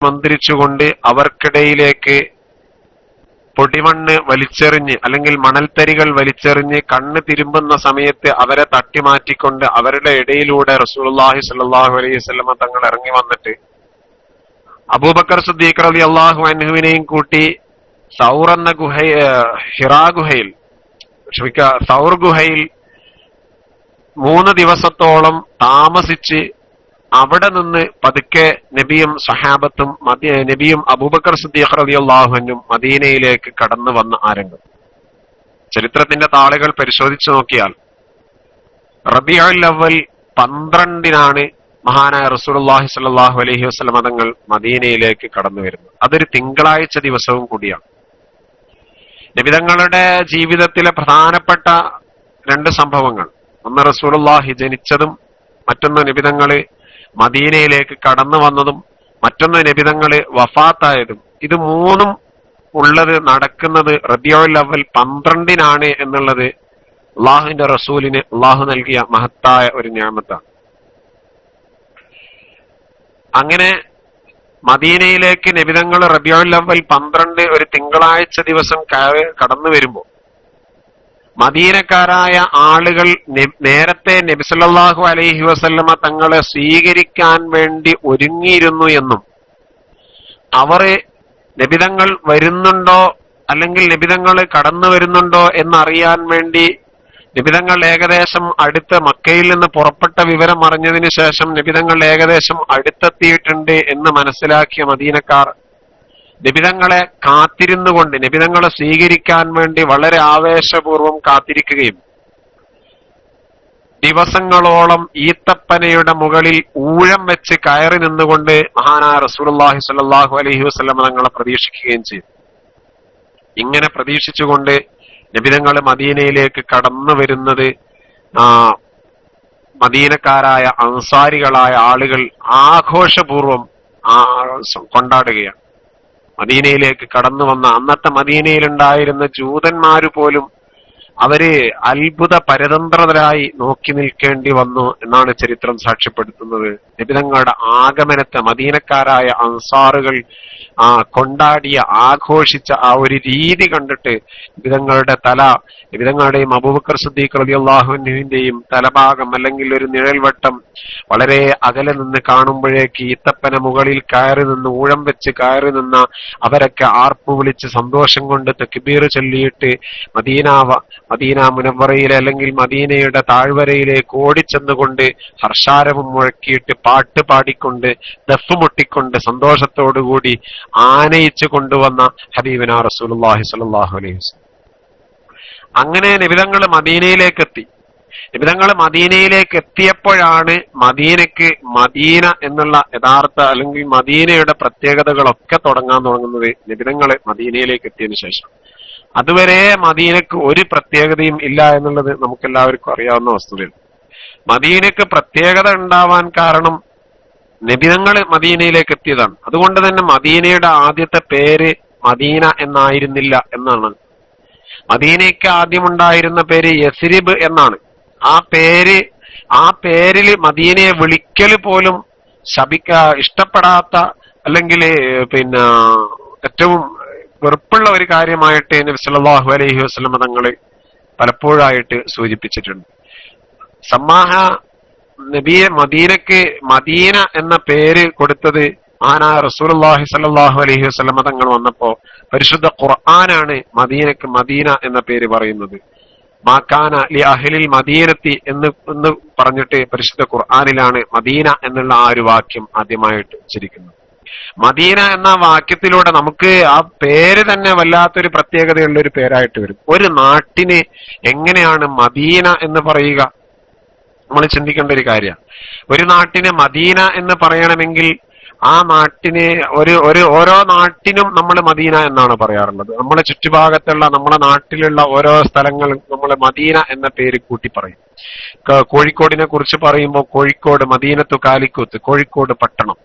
മന്ത്രിച്ചുകൊണ്ട് അവർക്കിടയിലേക്ക് പൊടിമണ്ണ് വലിച്ചെറിഞ്ഞ് അല്ലെങ്കിൽ മണൽത്തരികൾ വലിച്ചെറിഞ്ഞ് കണ്ണ് തിരുമ്പുന്ന സമയത്ത് അവരെ തട്ടിമാറ്റിക്കൊണ്ട് അവരുടെ ഇടയിലൂടെ റസൂലുള്ളാഹി സ്വല്ലല്ലാഹു അലൈഹി വസല്ലമ തങ്ങൾ ഇറങ്ങി വന്നിട്ട് അബൂബക്കർ സിദ്ദീഖ് റളിയല്ലാഹു അൻഹുവിനെയും കൂട്ടി സൗർ എന്ന ഹിറാ ഗുഹയിൽ സൗർ ഗുഹയിൽ 3 ദിവസത്തോളം താമസിച്ച് അവിടെ നിന്ന് പതുക്കെ നബിയും സഹാബത്തും നബിയും അബൂബക്കർ സിദ്ദീഖ് റളിയല്ലാഹു അൻഹും മദീനയിലേക്ക് കടന്നു വന്ന ആരംഭം ചരിത്രത്തിന്റെ താളുകൾ പരിശോധിച്ചു നോക്കിയാൽ റബീഉൽ അവ്വൽ 12-നാണ് മഹാനായ റസൂലുള്ളാഹി സ്വല്ലല്ലാഹു അലൈഹി വസല്ലം തങ്ങൾ മദീനയിലേക്ക് കടന്നു വരുന്നത്. അതൊരു തിങ്കളാഴ്ച ദിവസവും കൂടിയാണ്. നബിതങ്ങളുടെ ജീവിതത്തിലെ പ്രധാനപ്പെട്ട 2 സംഭവങ്ങൾ, ഒന്ന് റസൂലുള്ളാഹി ജനിച്ചതും മറ്റൊന്ന് നബിതങ്ങള് മദീനയിലേക്ക് കടന്നു വന്നതും മറ്റൊന്ന് നബിതങ്ങള് വഫാത്തായതും. ഇത് 3ഉം ഉള്ളത് നടക്കുന്നത് റബീഉൽ അവ്വൽ 12-നാണ് എന്നുള്ളത് അള്ളാഹുവിന്റെ റസൂലിന് അള്ളാഹു നൽകിയ മഹത്തായ ഒരു നിഅമത്താണ്. അങ്ങനെ മദീനയിലേക്ക് നബിതങ്ങൾ റബീഉൽ അവ്വൽ 12 ഒരു തിങ്കളാഴ്ച ദിവസം കടന്നു വരുമ്പോൾ മദീനക്കാരായ ആളുകൾ നേരത്തെ നബി സല്ലല്ലാഹു അലൈഹി വസല്ലമ തങ്ങളെ സ്വീകരിക്കാൻ വേണ്ടി ഒരുങ്ങിയിരുന്നു എന്നും അവർ നബിതങ്ങൾ വരുന്നുണ്ടോ അല്ലെങ്കിൽ നബിതങ്ങൾ കടന്നു വരുന്നുണ്ടോ എന്നറിയാൻ വേണ്ടി നബിതങ്ങൾ ഏകദേശം അടുത്ത് മക്കയിൽ നിന്ന് പുറപ്പെട്ട വിവരം അറിഞ്ഞതിന് ശേഷം നബിതങ്ങൾ ഏകദേശം അടുത്തെത്തിയിട്ടുണ്ട് എന്ന് മനസ്സിലാക്കിയ മദീനക്കാർ നബിതങ്ങളെ കാത്തിരുന്നുകൊണ്ട് നബിതങ്ങളെ സ്വീകരിക്കാൻ വേണ്ടി വളരെ ആവേശപൂർവ്വം കാത്തിരിക്കുകയും ദിവസങ്ങളോളം ഈത്തപ്പനയുടെ മുകളിൽ ഊഴം വെച്ച് കയറി നിന്നുകൊണ്ട് മഹാനായ റസൂലുള്ളാഹി സ്വല്ലല്ലാഹു അലൈഹി വസല്ലം തങ്ങളെ പ്രതീക്ഷിക്കുകയും ചെയ്തു. ഇങ്ങനെ പ്രതീക്ഷിച്ചുകൊണ്ട് നബിതങ്ങൾ മദീനയിലേക്ക് കടന്നു വരുന്നത് മദീനക്കാരായ അൻസാരികളായ ആളുകൾ ആഘോഷപൂർവം കൊണ്ടാടുകയാണ്. മദീനയിലേക്ക് കടന്നു വന്ന അന്നത്തെ മദീനയിലുണ്ടായിരുന്ന ജൂതന്മാര് പോലും അവര് അത്ഭുത പരതന്ത്രരായി നോക്കി നിൽക്കേണ്ടി വന്നു എന്നാണ് ചരിത്രം സാക്ഷ്യപ്പെടുത്തുന്നത്. നബിതങ്ങളുടെ ആഗമനത്തെ മദീനക്കാരായ അൻസാറുകൾ കൊണ്ടാടിയ ആഘോഷിച്ച ആ ഒരു രീതി കണ്ടിട്ട് നബിതങ്ങളുടെ നബിതങ്ങളുടെയും അബൂബക്കർ സിദ്ദീഖ് റളിയല്ലാഹു അൻഹുവിന്റെയും തലഭാഗം അല്ലെങ്കിൽ ഒരു നിഴൽവട്ടം വളരെ അകലെ നിന്ന് കാണുമ്പോഴേക്ക് ഈത്തപ്പന മുകളിൽ കയറി നിന്ന് ഊഴം വെച്ച് കയറി നിന്ന അവരൊക്കെ ആർപ്പു വിളിച്ച് സന്തോഷം കൊണ്ട് തക്ബീർ ചൊല്ലിയിട്ട് മദീന മുനവ്വറയിലെ അല്ലെങ്കിൽ മദീനയുടെ താഴ്വരയിലേക്ക് ഓടിച്ചെന്നുകൊണ്ട് ഹർഷാരവം മുഴക്കിയിട്ട് പാട്ട് പാടിക്കൊണ്ട് ദഫ് മുട്ടിക്കൊണ്ട് സന്തോഷത്തോടുകൂടി ആനയിച്ചു കൊണ്ടുവന്ന ഹബീബിന റസൂലുള്ളാഹി സ്വല്ലല്ലാഹു അലൈഹി വസല്ലം. അങ്ങനെ നബിതങ്ങൾ മദീനയിലേക്ക് എത്തി. നബിതങ്ങൾ മദീനയിലേക്ക് എത്തിയപ്പോഴാണ് മദീനക്ക് മദീന എന്നുള്ള യഥാർത്ഥ അല്ലെങ്കിൽ മദീനയുടെ പ്രത്യേകതകളൊക്കെ തുടങ്ങുന്നത് നബിതങ്ങൾ മദീനയിലേക്ക് എത്തിയതിനു ശേഷം. അതുവരെ മദീനക്ക് ഒരു പ്രത്യേകതയും ഇല്ല എന്നുള്ളത് നമുക്കെല്ലാവർക്കും അറിയാവുന്ന വസ്തുതയാണ്. മദീനക്ക് പ്രത്യേകത ഉണ്ടാവാൻ കാരണം നബിതങ്ങൾ മദീനയിലേക്ക് എത്തിയതാണ്. അതുകൊണ്ട് തന്നെ മദീനയുടെ ആദ്യത്തെ പേര് മദീന എന്നായിരുന്നില്ല എന്നാണ്. മദീനയ്ക്ക് ആദ്യമുണ്ടായിരുന്ന പേര് യസ്രിബ് എന്നാണ്. ആ പേരിൽ മദീനയെ വിളിക്കൽ പോലും ഇഷ്ടപ്പെടാത്ത അല്ലെങ്കിൽ ഏറ്റവും വെറുപ്പുള്ള ഒരു കാര്യമായിട്ട് നബി സല്ലല്ലാഹു അലൈഹി വസല്ലം തങ്ങള് പലപ്പോഴായിട്ട് സൂചിപ്പിച്ചിട്ടുണ്ട്. നബിയെ മദീനക്ക് മദീന എന്ന പേര് കൊടുത്തത് മഹാനായ റസൂലുള്ളാഹി സ്വല്ലല്ലാഹു അലൈഹി വസല്ലം തങ്ങൾ വന്നപ്പോ പരിശുദ്ധ ഖുർആനാണ് മദീനക്ക് മദീന എന്ന പേര് പറയുന്നത്. മാകാന ലി അഹ്ലിൽ മദീനത്തി എന്ന് പറഞ്ഞിട്ട് പരിശുദ്ധ ഖുർആനിലാണ് മദീന എന്നുള്ള ആ ഒരു വാക്യം ആദ്യമായിട്ട് ഉച്ചരിക്കുന്നത്. മദീന എന്ന വാക്യത്തിലൂടെ നമുക്ക് ആ പേര് തന്നെ വല്ലാത്തൊരു പ്രത്യേകതയുള്ള ഒരു പേരായിട്ട് വരും. ഒരു നാട്ടിന് എങ്ങനെയാണ് മദീന എന്ന് പറയുക? നമ്മൾ ചിന്തിക്കേണ്ട ഒരു കാര്യമാണ്. ഒരു നാട്ടിന് മദീന എന്ന് പറയണമെങ്കിൽ ആ നാട്ടിന് ഓരോ നാട്ടിനും നമ്മൾ മദീന എന്നാണ് പറയാറുള്ളത്. നമ്മളെ ചുറ്റുഭാഗത്തുള്ള നമ്മളെ നാട്ടിലുള്ള ഓരോ സ്ഥലങ്ങളും നമ്മൾ മദീന എന്ന പേര് കൂട്ടി പറയും. കോഴിക്കോടിനെ കുറിച്ച് പറയുമ്പോൾ കോഴിക്കോട്, മദീനത്തു കാലിക്കൂത്ത്, കോഴിക്കോട് പട്ടണം.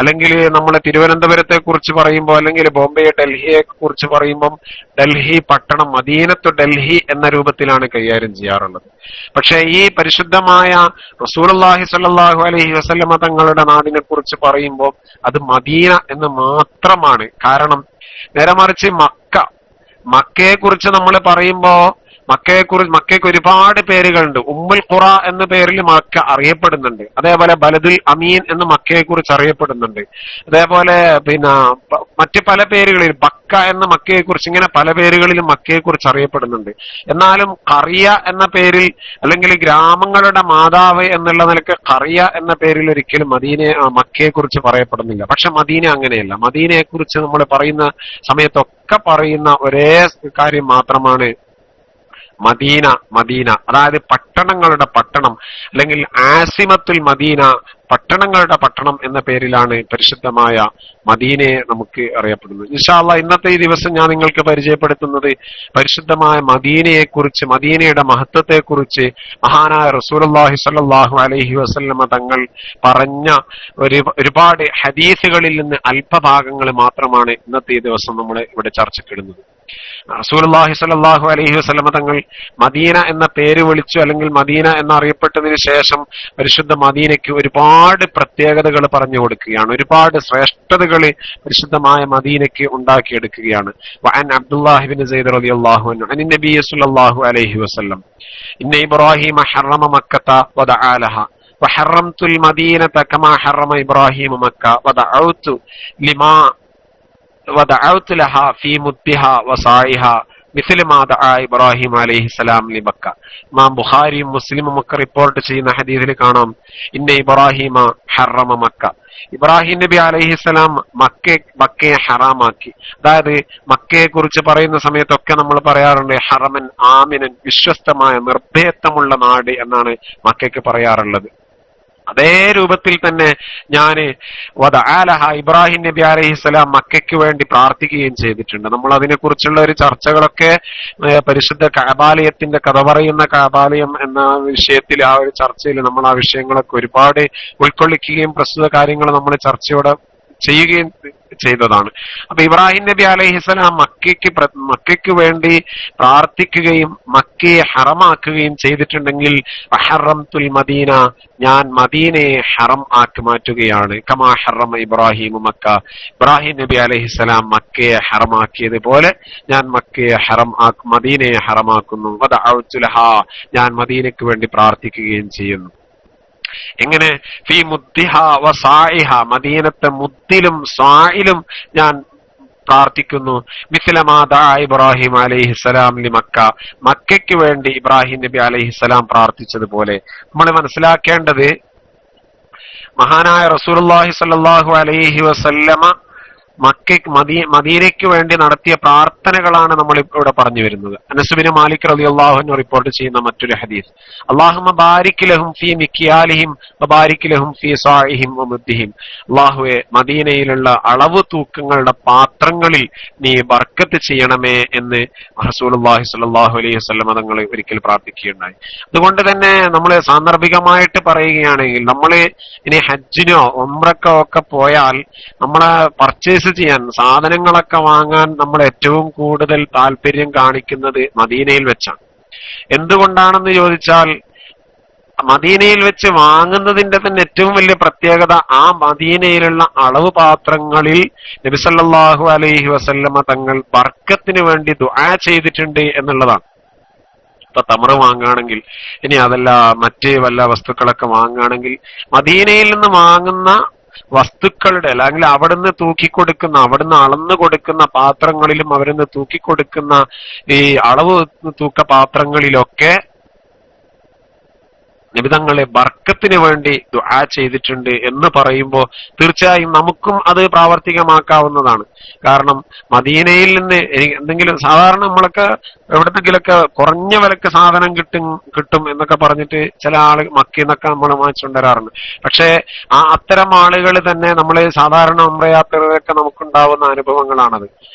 അല്ലെങ്കിൽ നമ്മൾ തിരുവനന്തപുരത്തെ കുറിച്ച് പറയുമ്പോൾ, അല്ലെങ്കിൽ ബോംബെ ഡൽഹിയെ കുറിച്ച് പറയുമ്പം ഡൽഹി പട്ടണം, മദീനത്തു ഡൽഹി എന്ന രൂപത്തിലാണ് കൈകാര്യം ചെയ്യാറുള്ളത്. പക്ഷെ ഈ പരിശുദ്ധമായ റസൂലുള്ളാഹി സ്വല്ലല്ലാഹു അലൈഹി വസല്ലമ തങ്ങളുടെ നാടിനെ കുറിച്ച് പറയുമ്പോൾ അത് മദീന എന്ന് മാത്രമാണ്. കാരണം നേരെ മറിച്ച് മക്കയെ കുറിച്ച് നമ്മൾ പറയുമ്പോ മക്കയ്ക്ക് ഒരുപാട് പേരുകളുണ്ട്. ഉമ്മുൽ ഖുറ എന്ന പേരിൽ മക്ക അറിയപ്പെടുന്നുണ്ട്. അതേപോലെ ബലദുൽ അമീൻ എന്ന് മക്കയെ കുറിച്ച് അറിയപ്പെടുന്നുണ്ട്. അതേപോലെ മറ്റ് പല പേരുകളിൽ ബക്ക എന്ന മക്കയെ കുറിച്ച്, ഇങ്ങനെ പല പേരുകളിലും മക്കയെ കുറിച്ച് അറിയപ്പെടുന്നുണ്ട്. എന്നാലും ഖറിയ എന്ന പേരിൽ, അല്ലെങ്കിൽ ഗ്രാമങ്ങളുടെ മാതാവ് എന്നുള്ള നിലക്ക് ഖറിയ എന്ന പേരിൽ ഒരിക്കലും മക്കയെ കുറിച്ച് പറയപ്പെടുന്നില്ല. പക്ഷെ മദീന അങ്ങനെയല്ല. മദീനയെ കുറിച്ച് നമ്മൾ പറയുന്ന സമയത്തൊക്കെ പറയുന്ന ഒരേ കാര്യം മാത്രമാണ് മദീന. അതായത് പട്ടണങ്ങളുടെ പട്ടണം, അല്ലെങ്കിൽ ആസിമത്തുൽ മദീന, പട്ടണങ്ങളുടെ പട്ടണം എന്ന പേരിലാണ് പരിശുദ്ധമായ മദീനയെ നമുക്ക് അറിയപ്പെടുന്നത്. ഇൻഷാ അല്ലാഹ് ഇന്നത്തെ ഈ ദിവസം ഞാൻ നിങ്ങൾക്ക് പരിചയപ്പെടുത്തുന്നത് പരിശുദ്ധമായ മദീനയെ കുറിച്ച്, മദീനയുടെ മഹത്വത്തെ കുറിച്ച് മഹാനായ റസൂലുള്ളാഹി സ്വല്ലല്ലാഹു അലൈഹി വസല്ലമ തങ്ങൾ പറഞ്ഞ ഒരുപാട് ഹദീസുകളിൽ നിന്ന് അല്പഭാഗങ്ങൾ മാത്രമാണ് ഇന്നത്തെ ഈ ദിവസം നമ്മൾ ഇവിടെ ചർച്ചയ്ക്കിടുന്നത്. റസൂലുള്ളാഹി സ്വല്ലല്ലാഹു അലൈഹി വസല്ലമ തങ്ങൾ മദീന എന്ന പേര് വിളിച്ചു, അല്ലെങ്കിൽ മദീന എന്നറിയപ്പെട്ടതിന് ശേഷം പരിശുദ്ധ മദീനയ്ക്ക് ഒരുപാട് പ്രത്യേകതകൾ പറഞ്ഞു കൊടുക്കുകയാണ്, ഒരുപാട് ശ്രേഷ്ഠതകൾ പരിശുദ്ധമായ മദീനയ്ക്ക് ഉണ്ടാക്കിയെടുക്കുകയാണ്. വഅൻ അബ്ദുല്ലാഹി ഇബ്നു സൈദ് റളിയല്ലാഹു അൻഹു അൻ നബി സ്വല്ലല്ലാഹു അലൈഹി വസല്ലം ഇന്ന ഇബ്രാഹീമ ഹറമ മക്കത വദഅ ലഹ വഹറംതുൽ മദീനത കമാ ഹറമ ഇബ്രാഹീമ മക്ക വദഅഉതു ലഹ ഫീ മുദ്ദിഹ വസായിഹ മിസ്ല മാ ദഅ ഇബ്രാഹിം അലൈഹിസ്സലാം ലിമക്ക. ഇമാം ബുഖാരിയും മുസ്ലിമും ഒക്കെ റിപ്പോർട്ട് ചെയ്യുന്ന ഹദീസിൽ കാണാം, ഇന്ന ഇബ്രാഹിമ ഹറമ മക്ക, ഇബ്രാഹിം നബി അലൈഹിസ്സലാം മക്കയെ ഹറാമാക്കി. അതായത് മക്കയെ കുറിച്ച് പറയുന്ന സമയത്തൊക്കെ നമ്മൾ പറയാറുണ്ട് ഹറമൻ ആമിനൻ, വിശ്വസ്തമായ നിർഭയത്വമുള്ള നാട് എന്നാണ് മക്കയ്ക്ക് പറയാറുള്ളത്. അതേ രൂപത്തിൽ തന്നെ ഞാന് ഇബ്രാഹിം നബി അലൈഹിസ്സലാം മക്കയ്ക്ക് വേണ്ടി പ്രാർത്ഥിക്കുകയും ചെയ്തിട്ടുണ്ട്. നമ്മൾ അതിനെ കുറിച്ചുള്ള ഒരു ചർച്ചകളൊക്കെ പരിശുദ്ധ കഅബാലയത്തിന്റെ കഥ പറയുന്ന കഅബാലയം എന്ന വിഷയത്തിൽ, ആ ഒരു ചർച്ചയിൽ നമ്മൾ ആ വിഷയങ്ങളൊക്കെ ഒരുപാട് ഉൾക്കൊള്ളിക്കുകയും പ്രസ്തുത കാര്യങ്ങൾ നമ്മൾ ചർച്ചയോടെ ചെയ്യുകയും ചെയ്തതാണ്. അപ്പൊ ഇബ്രാഹിം നബി അലൈഹിസ്സലാം മക്കയ്ക്ക് വേണ്ടി പ്രാർത്ഥിക്കുകയും മക്കയെ ഹറമാക്കുകയും ചെയ്തിട്ടുണ്ടെങ്കിൽ വഹറംതുൽ മദീന, ഞാൻ മദീനയെ ഹറം ആക്കി മാറ്റുകയാണ്. കമാ ഹറമ ഇബ്രാഹിം മക്ക, ഇബ്രാഹിം നബി അലൈഹിസ്സലാം മക്കയെ ഹറമാക്കിയതുപോലെ ഞാൻ മദീനയെ ഹറമാക്കുന്നു. വദഅഉതു ലഹാ, ഞാൻ മദീനയ്ക്ക് വേണ്ടി പ്രാർത്ഥിക്കുകയും ചെയ്യുന്നു. എങ്ങനെ? ഫീ മുദ്ദിഹ വസായിഹ, മദീനത്തെ മുദ്ദിലും സായിലും ഞാൻ പ്രാർത്ഥിക്കുന്നു. മിസ്ല മാ ദഅ ഇബ്രാഹിം അലൈഹിസ്സലാം ലിമക്ക, മക്കയ്ക്ക് വേണ്ടി ഇബ്രാഹിം നബി അലൈഹിസ്സലാം പ്രാർത്ഥിച്ചതുപോലെ. നമ്മൾ മനസ്സിലാക്കേണ്ടത് മഹാനായ റസൂലുള്ളാഹി സ്വല്ലല്ലാഹു അലൈഹി വസല്ലമ മദീനയ്ക്ക് വേണ്ടി നടത്തിയ പ്രാർത്ഥനകളാണ് നമ്മൾ ഇവിടെ പറഞ്ഞു വരുന്നത്. അനസ് ബിൻ മാലിക് റളിയല്ലാഹു അൻഹു റിപ്പോർട്ട് ചെയ്യുന്ന മറ്റൊരു ഹദീസ്, അല്ലാഹുമ്മ ബാരിക് ലഹും ഫീ മിക്യാലിഹിം വബാരിക് ലഹും ഫീ സാഇഹിം വമുദ്ദിഹിം, അല്ലാഹുവേ മദീനയിലുള്ള അളവ് തൂക്കങ്ങളുടെ പാത്രങ്ങളിൽ നീ ബർക്കത്ത് ചെയ്യണമേ എന്ന് റസൂലുള്ളാഹി സ്വല്ലല്ലാഹു അലൈഹി വസല്ലം തങ്ങൾ ഒരിക്കൽ പ്രാർത്ഥിക്കുകയുണ്ടായി. അതുകൊണ്ട് തന്നെ നമ്മൾ സാന്ദർഭികമായിട്ട് പറയുകയാണെങ്കിൽ, നമ്മൾ ഇനി ഹജ്ജിനോ ഉംറക്കോ ഒക്കെ പോയാൽ നമ്മളെ പർച്ചേസ് ചെയ്യാൻ, സാധനങ്ങളൊക്കെ വാങ്ങാൻ നമ്മൾ ഏറ്റവും കൂടുതൽ താല്പര്യം കാണിക്കുന്നത് മദീനയിൽ വെച്ചാണ്. എന്തുകൊണ്ടാണെന്ന് ചോദിച്ചാൽ, മദീനയിൽ വെച്ച് വാങ്ങുന്നതിന്റെ തന്നെ ഏറ്റവും വലിയ പ്രത്യേകത ആ മദീനയിലുള്ള അളവ് പാത്രങ്ങളിൽ നബി സല്ലല്ലാഹു അലൈഹി വസല്ലമ തങ്ങൾ ബർക്കത്തിന് വേണ്ടി ദുആ ചെയ്തിട്ടുണ്ട് എന്നുള്ളതാണ്. ഇപ്പൊ തമറ് വാങ്ങുകയാണെങ്കിൽ, ഇനി അതല്ല മറ്റ് വല്ല വസ്തുക്കളൊക്കെ വാങ്ങുകയാണെങ്കിൽ, മദീനയിൽ നിന്ന് വാങ്ങുന്ന വസ്തുക്കളുടെ, അല്ലെങ്കിൽ അവിടുന്ന് തൂക്കിക്കൊടുക്കുന്ന, അവിടുന്ന് അളന്നു കൊടുക്കുന്ന പാത്രങ്ങളിലും അവരുന്ന് തൂക്കിക്കൊടുക്കുന്ന ഈ അളവ് തൂക്ക പാത്രങ്ങളിലൊക്കെ നിബിതങ്ങളെ ബർക്കത്തിന് വേണ്ടി ദുആ ചെയ്തിട്ടുണ്ട് എന്ന് പറയുമ്പോൾ തീർച്ചയായും നമുക്കും അത് പ്രാവർത്തികമാക്കാവുന്നതാണ്. കാരണം മദീനയിൽ നിന്ന് എന്തെങ്കിലും, സാധാരണ നമ്മളൊക്കെ എവിടെന്നെങ്കിലൊക്കെ കുറഞ്ഞ വിലക്ക് സാധനം കിട്ടും എന്നൊക്കെ പറഞ്ഞിട്ട് ചില ആള് മക്കയിൽ നിന്നൊക്കെ നമ്മൾ വാങ്ങിച്ചുകൊണ്ടുവരാറുണ്ട്. പക്ഷേ അത്തരം ആളുകൾ തന്നെ നമ്മള് സാധാരണ ഉംറയാത്രകളൊക്കെ നമുക്കുണ്ടാവുന്ന അനുഭവങ്ങളാണത്.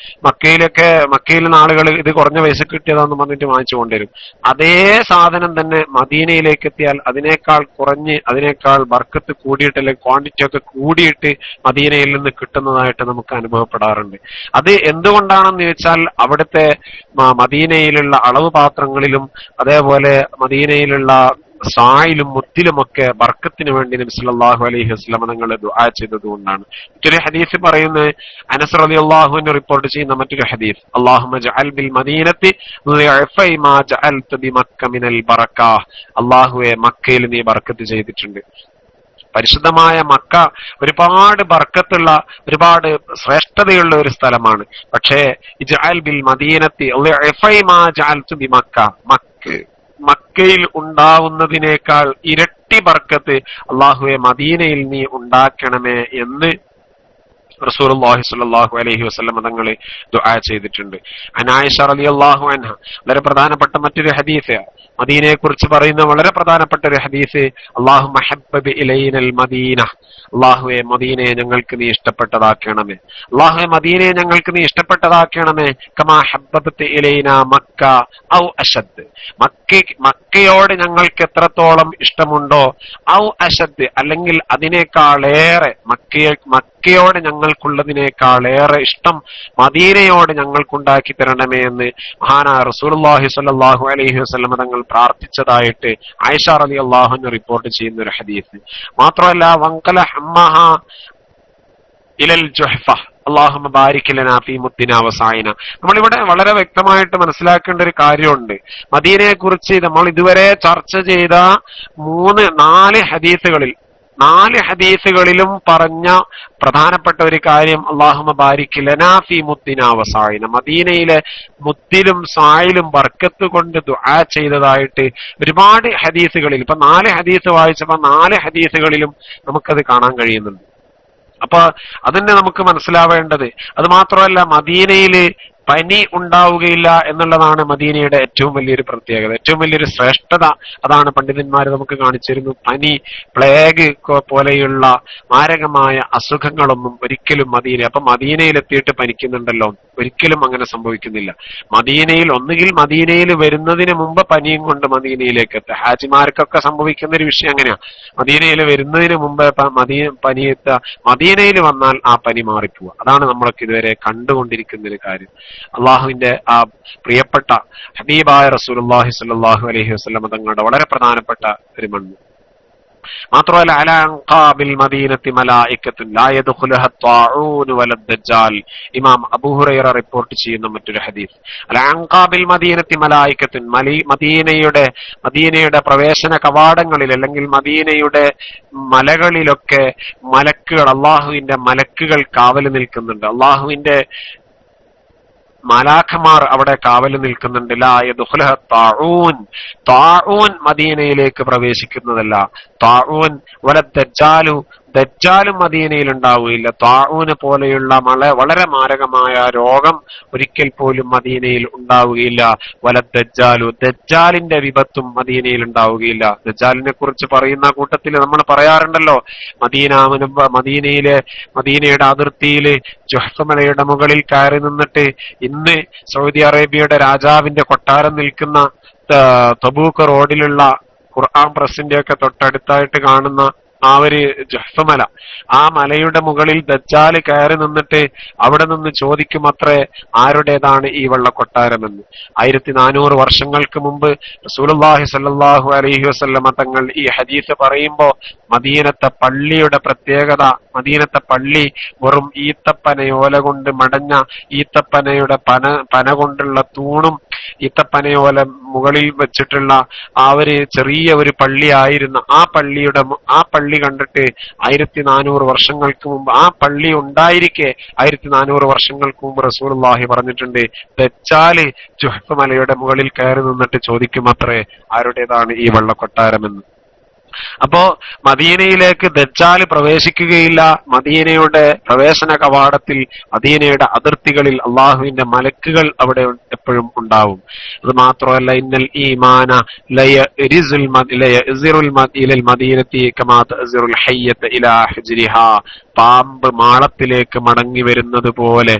മക്കയിൽ നിന്ന് ആളുകൾ ഇത് കുറഞ്ഞ പൈസ കിട്ടിയതാന്ന് പറഞ്ഞിട്ട് വാങ്ങിച്ചു കൊണ്ടുവരും. അതേ സാധനം തന്നെ മദീനയിലേക്ക് എത്തിയാൽ അതിനേക്കാൾ കുറഞ്ഞ് അതിനേക്കാൾ ബർക്കത്ത് കൂടിയിട്ട് അല്ലെങ്കിൽ ക്വാണ്ടിറ്റി ഒക്കെ കൂടിയിട്ട് മദീനയിൽ നിന്ന് കിട്ടുന്നതായിട്ട് നമുക്ക് അനുഭവപ്പെടാറുണ്ട്. അത് എന്തുകൊണ്ടാണെന്ന് ചോദിച്ചാൽ അവിടുത്തെ മദീനയിലുള്ള അളവ് പാത്രങ്ങളിലും അതേപോലെ മദീനയിലുള്ള സായിലും മുത്തിലുമൊക്കെ ബർക്കത്തിന് വേണ്ടി നബി സല്ലല്ലാഹു അലൈഹി വസല്ലം തങ്ങൾ ദുആ ചെയ്തതുകൊണ്ടാണ്. മറ്റൊരു ഹദീസ് പറയുന്നത് അനസ് റളിയല്ലാഹു അൻഹു റിപ്പോർട്ട് ചെയ്യുന്ന മറ്റൊരു ഹദീസ്, അല്ലാഹുമ്മ ജഅൽ ബിൽ മദീനത്തി ളിഅഫൈ മാ ജഅൽത ബിമക്ക മിനൽ ബറകാ, അല്ലാഹുവേ മക്കയിൽ നീ ബർക്കത്ത് ചെയ്തിട്ടുണ്ട്. പരിശുദ്ധമായ മക്ക ഒരുപാട് ബർക്കത്തുള്ള ഒരുപാട് ശ്രേഷ്ഠതയുള്ള ഒരു സ്ഥലമാണ്. പക്ഷേ ഇജ്അൽ ബിൽ മദീനത്തി ളിഅഫൈ മാ ജഅൽതു ബിമക്ക, മക്കയിൽ ഉണ്ടാവുന്നതിനേക്കാൾ ഇരട്ടി ബർക്കത്ത് അള്ളാഹുവെ മദീനയിൽ നീ ഉണ്ടാക്കണമേ എന്ന് റസൂലുള്ളാഹി സ്വല്ലല്ലാഹു അലൈഹി വസല്ലം തങ്ങൾ ദുആ ചെയ്തിട്ടുണ്ട്. ആയിഷ റളിയല്ലാഹു അൻഹ വളരെ പ്രധാനപ്പെട്ട മറ്റൊരു ഹദീസ്, മദീനയെ കുറിച്ച് പറയുന്ന വളരെ പ്രധാനപ്പെട്ട ഒരു ഹദീസ്, അല്ലാഹുമ്മ ഹബ്ബബ് ഇലൈനൽ മദീന, അല്ലാഹുവേ മദീനയെ ഞങ്ങൾക്ക് നീ ഇഷ്ടപ്പെട്ടതാക്കണമേ, അല്ലാഹുവേ മദീനയെ ഞങ്ങൾക്ക് നീ ഇഷ്ടപ്പെട്ടതാക്കണമേ, കമാ ഹബ്ബബ്ത ഇലൈന മക്ക ഔ അശദ്, മക്കയോട് ഞങ്ങൾക്ക് എത്രത്തോളം ഇഷ്ടമുണ്ടോ, ഔ അശദ് അല്ലെങ്കിൽ അതിനേക്കാളേറെ, മക്കയോട് ഞങ്ങൾക്കുള്ളതിനേക്കാളേറെ ഇഷ്ടം മദീനയോട് ഞങ്ങൾക്കുണ്ടാക്കി തരണമേ എന്ന് മഹാനായ റസൂലുള്ളാഹി സ്വല്ലല്ലാഹു അലൈഹി വസല്ലം തങ്ങൾ പ്രാർത്ഥിച്ചതായിട്ട് ആയിഷ റളിയല്ലാഹു അൻഹ റിപ്പോർട്ട് ചെയ്യുന്ന ഒരു ഹദീസ്. മാത്രമല്ല വൻകല ഹമ്മഹ ഇലൽ ജുഹ്ഫ അല്ലാഹുമ്മ ബാരിക് ലനാ ഫീ മുദ്ദിനാ വസായിന. നമ്മളിവിടെ വളരെ വ്യക്തമായിട്ട് മനസ്സിലാക്കേണ്ട ഒരു കാര്യമുണ്ട്. മദീനയെ കുറിച്ച് നമ്മൾ ഇതുവരെ ചർച്ച ചെയ്ത 4 ഹദീസുകളിലും പറഞ്ഞ പ്രധാനപ്പെട്ട ഒരു കാര്യം, അല്ലാഹുമ്മ ബാരിക് ലനാ ഫീ മുദ്ദിനാ വസായിന, മദീനയിലെ മുദ്ദിലും സായിലും ബർക്കത്ത് കൊണ്ട് ദുആ ചെയ്തതായിട്ട് ഒരുപാട് ഹദീസുകളിൽ, ഇപ്പൊ 4 ഹദീസ് വായിച്ചപ്പോ 4 ഹദീസുകളിലും നമുക്കത് കാണാൻ കഴിയുന്നുണ്ട്. അപ്പൊ അതന്നെ നമുക്ക് മനസ്സിലാവേണ്ടത്. അത് മാത്രമല്ല മദീനയില് പനി ഉണ്ടാവുകയില്ല എന്നുള്ളതാണ് മദീനയുടെ ഏറ്റവും വലിയൊരു പ്രത്യേകത, ഏറ്റവും വലിയൊരു ശ്രേഷ്ഠത. അതാണ് പണ്ഡിതന്മാർ നമുക്ക് കാണിച്ചിരുന്നു. പനി, പ്ലേഗ് പോലെയുള്ള മാരകമായ അസുഖങ്ങളൊന്നും ഒരിക്കലും അപ്പൊ മദീനയിലെത്തിയിട്ട് പനിക്കുന്നുണ്ടല്ലോ, ഒരിക്കലും അങ്ങനെ സംഭവിക്കുന്നില്ല. ഒന്നുകിൽ മദീനയിൽ വരുന്നതിന് മുമ്പ് പനിയും കൊണ്ട് മദീനയിലേക്ക് എത്തുക. ഹാജിമാർക്കൊക്കെ സംഭവിക്കുന്ന ഒരു വിഷയം അങ്ങനെയാ. മദീനയിൽ വരുന്നതിന് മുമ്പ് പനി എത്തുക, മദീനയിൽ വന്നാൽ ആ പനി മാറിപ്പോവുക. അതാണ് നമ്മളൊക്കെ ഇതുവരെ കണ്ടുകൊണ്ടിരിക്കുന്ന ഒരു കാര്യം. അള്ളാഹുവിന്റെ ആ പ്രിയപ്പെട്ട ഹബീബായ റസൂലുള്ളാഹി സ്വല്ലല്ലാഹു അലൈഹി വസല്ലം തങ്ങളുടെ വളരെ പ്രധാനപ്പെട്ട ഒരു മണ്ണ്. മാത്രമല്ല അലാ അൻഖാബിൽ മദീനത്തി മലായികത്തുൻ ലാ യദ്ഖുലുഹാ ത്വാഊൻ വല ദജ്ജാൽ, ഇമാം അബൂ ഹുറൈറ റിപ്പോർട്ട് ചെയ്യുന്ന മറ്റൊരു ഹദീസ്. അലാ അൻഖാബിൽ മദീനത്തി മലായികത്തുൻ, മദീനയുടെ പ്രവേശന കവാടങ്ങളിൽ അല്ലെങ്കിൽ മദീനയുടെ മലകളിലൊക്കെ മലക്കുകൾ, അള്ളാഹുവിന്റെ മലക്കുകൾ കാവൽ നിൽക്കുന്നുണ്ട്. അള്ളാഹുവിന്റെ മാലാഖമാർ അവിടെ കാവല് നിൽക്കുന്നുണ്ട്. ലാ യദ്ഖുലുഹാ ത്വാഊൻ, ത്വാഊൻ മദീനയിലേക്ക് പ്രവേശിക്കുന്നതല്ല. ത്വാഊൻ വല ദജ്ജാലു, ദജ്ജാലും മദീനയിൽ ഉണ്ടാവുകയില്ല. ത്വാഊന് പോലെയുള്ള വളരെ മാരകമായ രോഗം ഒരിക്കൽ പോലും മദീനയിൽ ഉണ്ടാവുകയില്ല. വല ദജ്ജാലു, ദജ്ജാലിന്റെ വിപത്തും മദീനയിൽ ഉണ്ടാവുകയില്ല. ദജ്ജാലിനെ കുറിച്ച് പറയുന്ന കൂട്ടത്തിൽ നമ്മൾ പറയാറുണ്ടല്ലോ, മദീനയുടെ അതിർത്തിയില് ജുഹ്ഫ മലയുടെ മുകളിൽ കയറി നിന്നിട്ട് ഇന്ന് സൗദി അറേബ്യയുടെ രാജാവിന്റെ കൊട്ടാരം നിൽക്കുന്ന തബൂക്ക് റോഡിലുള്ള ഖുർആൻ പ്രസിന്റെ ഒക്കെ തൊട്ടടുത്തായിട്ട് കാണുന്ന ആ ഒരു ജുഹ്ഫ മല, ആ മലയുടെ മുകളിൽ ദജ്ജാല് കയറി നിന്നിട്ട് അവിടെ നിന്ന് ചോദിക്കുമത്രേ ആരുടേതാണ് ഈ വെള്ളക്കൊട്ടാരമെന്ന്. 1400 വർഷങ്ങൾക്ക് മുമ്പ് റസൂലുള്ളാഹി സ്വല്ലല്ലാഹു അലൈഹി വസല്ലമ തങ്ങൾ ഈ ഹദീസ് പറയുമ്പോ മദീനത്തെ പള്ളിയുടെ പ്രത്യേകത, മദീനത്തെ പള്ളി വെറും ഈത്തപ്പനയോല കൊണ്ട് മടഞ്ഞ, ഈത്തപ്പനയുടെ പന കൊണ്ടുള്ള തൂണും ഈത്തപ്പനയോല മുകളിൽ വെച്ചിട്ടുള്ള ആ ഒരു ചെറിയ ഒരു പള്ളിയായിരുന്നു. ആ പള്ളി കണ്ടിട്ട് 1400 വർഷങ്ങൾക്ക് മുമ്പ്, ആ പള്ളി ഉണ്ടായിരിക്കെ 1400 വർഷങ്ങൾക്ക് മുമ്പ് റസൂലുള്ളാഹി പറഞ്ഞിട്ടുണ്ട്, ദജ്ജാല് ജുഹ്ഫ മലയുടെ മുകളിൽ കയറി നിന്നിട്ട് ചോദിക്കുമത്രേ ആരുടേതാണ് ഈ വെള്ളക്കൊട്ടാരമെന്ന്. അപ്പോ മദീനയിലേക്ക് ദജ്ജാല് പ്രവേശിക്കുകയില്ല. മദീനയുടെ പ്രവേശന കവാടത്തിൽ, മദീനയുടെ അതിർത്തികളിൽ അള്ളാഹുവിന്റെ മലക്കുകൾ അവിടെ എപ്പോഴും ഉണ്ടാവും. അത് മാത്രമല്ല, ഇന്നൽ ഈമാന ലയറിസുൽ ഇലൽ മദീനത്തി കമാ തഅ്സിറുൽ ഹയ്യത ഇലാ ഹുജ്രിഹാ, പാമ്പ് മാളത്തിലേക്ക് മടങ്ങി വരുന്നത് പോലെ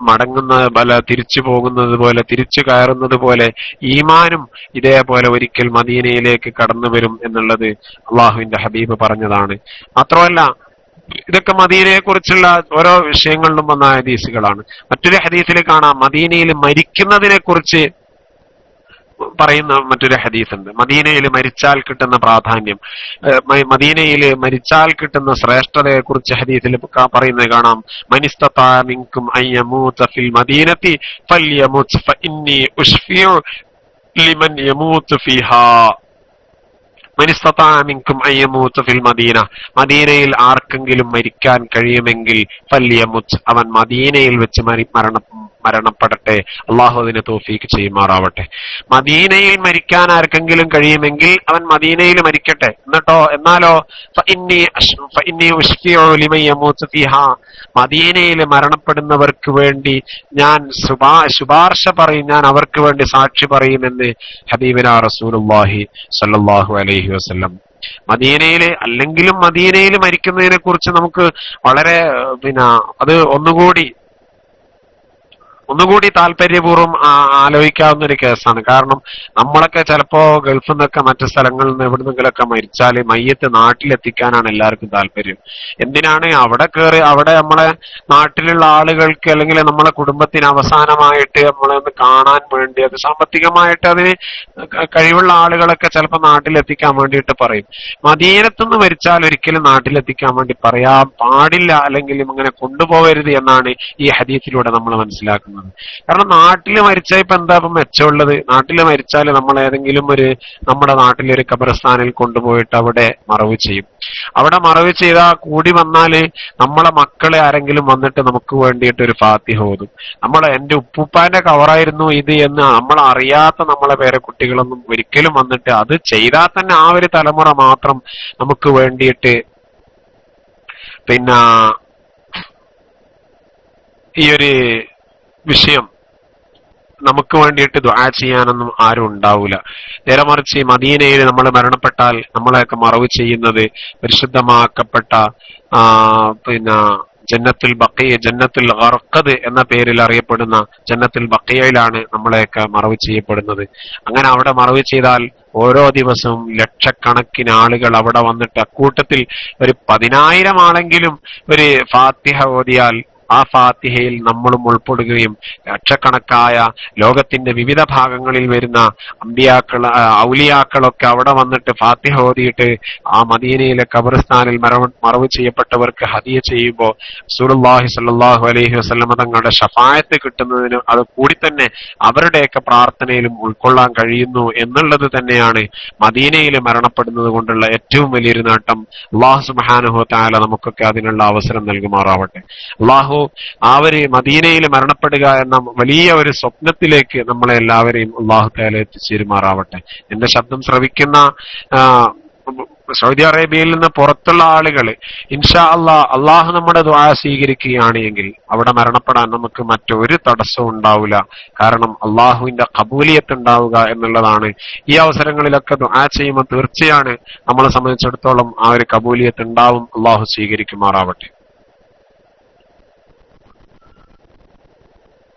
മടങ്ങുന്നത് പോലെ, തിരിച്ചു പോകുന്നത് പോലെ, തിരിച്ചു കയറുന്നത് പോലെ ഈമാനും ഇതേപോലെ ഒരിക്കൽ മദീനയിലേക്ക് കടന്നു വരും എന്നുള്ളത് അള്ളാഹുവിന്റെ ഹബീബ് പറഞ്ഞതാണ്. മാത്രമല്ല ഇതൊക്കെ മദീനയെ കുറിച്ചുള്ള ഓരോ വിഷയങ്ങളിലും വന്ന ഹദീസുകളാണ്. മറ്റൊരു ഹദീസിൽ കാണാം മദീനയിൽ മരിക്കുന്നതിനെ കുറിച്ച് പറയുന്ന മറ്റൊരു ഹദീസുണ്ട്. മദീനയിൽ മരിച്ചാൽ കിട്ടുന്ന പ്രാധാന്യം, മദീനയിൽ മരിച്ചാൽ കിട്ടുന്ന ശ്രേഷ്ഠതയെ കുറിച്ച് ഹദീസിൽ പറയുന്നത് കാണാം. മനിസ്തതാ മിൻകും അൻ യമൂത ഫിൽ മദീനതി ഫൽയമൂത് ഫഇന്നി ഉശ്ഫിഉ ലിമൻ യമൂതു ഫിഹാ. മനിസ്തതാ മിൻകും അൻ യമൂത ഫിൽ മദീന, മദീനയിൽ ആർക്കെങ്കിലും മരിക്കാൻ കഴിയുമെങ്കിൽ ഫൽയമൂത്, അവൻ മദീനയിൽ വെച്ച് മരണപ്പെടട്ടെ. അള്ളാഹു അതിന് തൗഫീക്ക് ചെയ്യുമാറാവട്ടെ. മദീനയിൽ മരിക്കാൻ ആർക്കെങ്കിലും കഴിയുമെങ്കിൽ അവൻ മദീനയിൽ മരിക്കട്ടെ. എന്നാലോ മദീനയിൽ മരണപ്പെടുന്നവർക്ക് വേണ്ടി ഞാൻ ശുപാർശ പറയും, ഞാൻ അവർക്ക് വേണ്ടി സാക്ഷി പറയുമെന്ന് ഹബീബിനാ റസൂലുള്ളാഹി സ്വല്ലല്ലാഹു അലൈഹി വസല്ലം. മദീനയില് അല്ലെങ്കിലും മദീനയിൽ മരിക്കുന്നതിനെ കുറിച്ച് നമുക്ക് വളരെ അത് ഒന്നുകൂടി താല്പര്യപൂർവ്വം ആലോചിക്കാവുന്ന ഒരു കേസാണ്. കാരണം നമ്മളൊക്കെ ചിലപ്പോ ഗൾഫിൽ നിന്നൊക്കെ മറ്റു സ്ഥലങ്ങളിൽ നിന്ന് എവിടുന്നെങ്കിലൊക്കെ മരിച്ചാല് മയ്യത്ത് നാട്ടിലെത്തിക്കാനാണ് എല്ലാവർക്കും താല്പര്യം. എന്തിനാണ് അവിടെ അവിടെ നമ്മളെ നാട്ടിലുള്ള ആളുകൾക്ക് അല്ലെങ്കിൽ നമ്മളെ കുടുംബത്തിന് അവസാനമായിട്ട് നമ്മളെ ഒന്ന് കാണാൻ വേണ്ടി, അത് സാമ്പത്തികമായിട്ട് അതിന് കഴിവുള്ള ആളുകളൊക്കെ ചിലപ്പോൾ നാട്ടിലെത്തിക്കാൻ വേണ്ടിയിട്ട് പറയും. മദീനത്തുനിന്ന് മരിച്ചാൽ ഒരിക്കലും നാട്ടിലെത്തിക്കാൻ വേണ്ടി പറയാൻ പാടില്ല, അല്ലെങ്കിൽ ഇങ്ങനെ കൊണ്ടുപോകരുത് എന്നാണ് ഈ ഹദീസിലൂടെ നമ്മൾ മനസ്സിലാക്കുന്നത്. കാരണം നാട്ടില് മരിച്ചാൽ ഇപ്പൊ എന്താ ഇപ്പം മെച്ചമുള്ളത്? നാട്ടില് മരിച്ചാൽ നമ്മൾ ഏതെങ്കിലും നമ്മുടെ നാട്ടിലൊരു ഖബർസ്ഥാനിൽ കൊണ്ടുപോയിട്ട് അവിടെ മറവ് ചെയ്യും. അവിടെ മറവ് ചെയ്താൽ കൂടി വന്നാല് നമ്മളെ മക്കളെ ആരെങ്കിലും വന്നിട്ട് നമുക്ക് വേണ്ടിയിട്ട് ഒരു ഫാത്തിഹ ഓതും. എന്റെ ഉപ്പുപ്പാന്റെ കവറായിരുന്നു ഇത് എന്ന് നമ്മളറിയാത്ത നമ്മളെ പേരെ കുട്ടികളൊന്നും ഒരിക്കലും വന്നിട്ട് അത് ചെയ്താൽ തന്നെ ആ ഒരു തലമുറ മാത്രം നമുക്ക് വേണ്ടിയിട്ട് ഈ ഒരു വിഷയം നമുക്ക് വേണ്ടിയിട്ട് ദുആ ചെയ്യാനൊന്നും ആരും ഉണ്ടാവൂല. നേരെ മറിച്ച് മദീനയിൽ നമ്മൾ മരണപ്പെട്ടാൽ നമ്മളെയൊക്കെ മറവ് ചെയ്യുന്നത് പരിശുദ്ധമാക്കപ്പെട്ട ജന്നത്തുൽ ബഖിയ, ജന്നത്തുൽ ഗർഖദ് എന്ന പേരിൽ അറിയപ്പെടുന്ന ജന്നത്തുൽ ബഖിയയിലാണ് നമ്മളെയൊക്കെ മറവ് ചെയ്യപ്പെടുന്നത്. അങ്ങനെ അവിടെ മറവ് ചെയ്താൽ ഓരോ ദിവസവും ലക്ഷക്കണക്കിന് ആളുകൾ അവിടെ വന്നിട്ട് അക്കൂട്ടത്തിൽ ഒരു 10,000 ആളെങ്കിലും ഒരു ഫാത്തിഹ ഓതിയാൽ ആ ഫാത്തിഹയിൽ നമ്മളും ഉൾപ്പെടുകയും ലക്ഷക്കണക്കായ ലോകത്തിന്റെ വിവിധ ഭാഗങ്ങളിൽ വരുന്ന ഔലിയാക്കളൊക്കെ അവിടെ വന്നിട്ട് ഫാത്തിഹ ഓതിയിട്ട് ആ മദീനയിലെ ഖബർസ്ഥാനിൽ മറവ് ചെയ്യപ്പെട്ടവർക്ക് ഹദിയ ചെയ്യുമ്പോൾ റസൂലുള്ളാഹി സ്വല്ലല്ലാഹു അലൈഹി വസല്ലം തങ്ങളുടെ ശഫാഅത്ത് കിട്ടുന്നതിന് അത് കൂടി തന്നെ അവരുടെയൊക്കെ പ്രാർത്ഥനയിലും ഉൾക്കൊള്ളാൻ കഴിയുന്നു എന്നുള്ളത് തന്നെയാണ് മദീനയിൽ മരണപ്പെടുന്നത് കൊണ്ടുള്ള ഏറ്റവും വലിയൊരു നേട്ടം. അല്ലാഹു സുബ്ഹാനഹു വ തആല നമുക്കൊക്കെ അതിനുള്ള അവസരം നൽകുമാറാവട്ടെ. അല്ലാഹു മദീനയിൽ മരണപ്പെടുക എന്ന വലിയ ഒരു സ്വപ്നത്തിലേക്ക് നമ്മളെ എല്ലാവരെയും അല്ലാഹു തആല എത്തിച്ചേരുമാറാവട്ടെ. എന്റെ ശബ്ദം ശ്രവിക്കുന്ന സൗദി അറേബ്യയിൽ നിന്ന് പുറത്തുള്ള ആളുകൾ ഇൻഷാ അള്ളാഹു നമ്മുടെ ദുആ സ്വീകരിക്കുകയാണ് എങ്കിൽ അവിടെ മരണപ്പെടാൻ നമുക്ക് മറ്റൊരു തടസ്സവും ഉണ്ടാവില്ല. കാരണം അള്ളാഹുവിന്റെ ഖബൂലിയത്ത് ഉണ്ടാവുക എന്നുള്ളതാണ്. ഈ അവസരങ്ങളിലൊക്കെ ദുആ ചെയ്യുമ്പോൾ തീർച്ചയാണ് നമ്മളെ സംബന്ധിച്ചിടത്തോളം ആ ഒരു ഖബൂലിയത്ത് ഉണ്ടാവും. അള്ളാഹു സ്വീകരിക്കുമാറാവട്ടെ.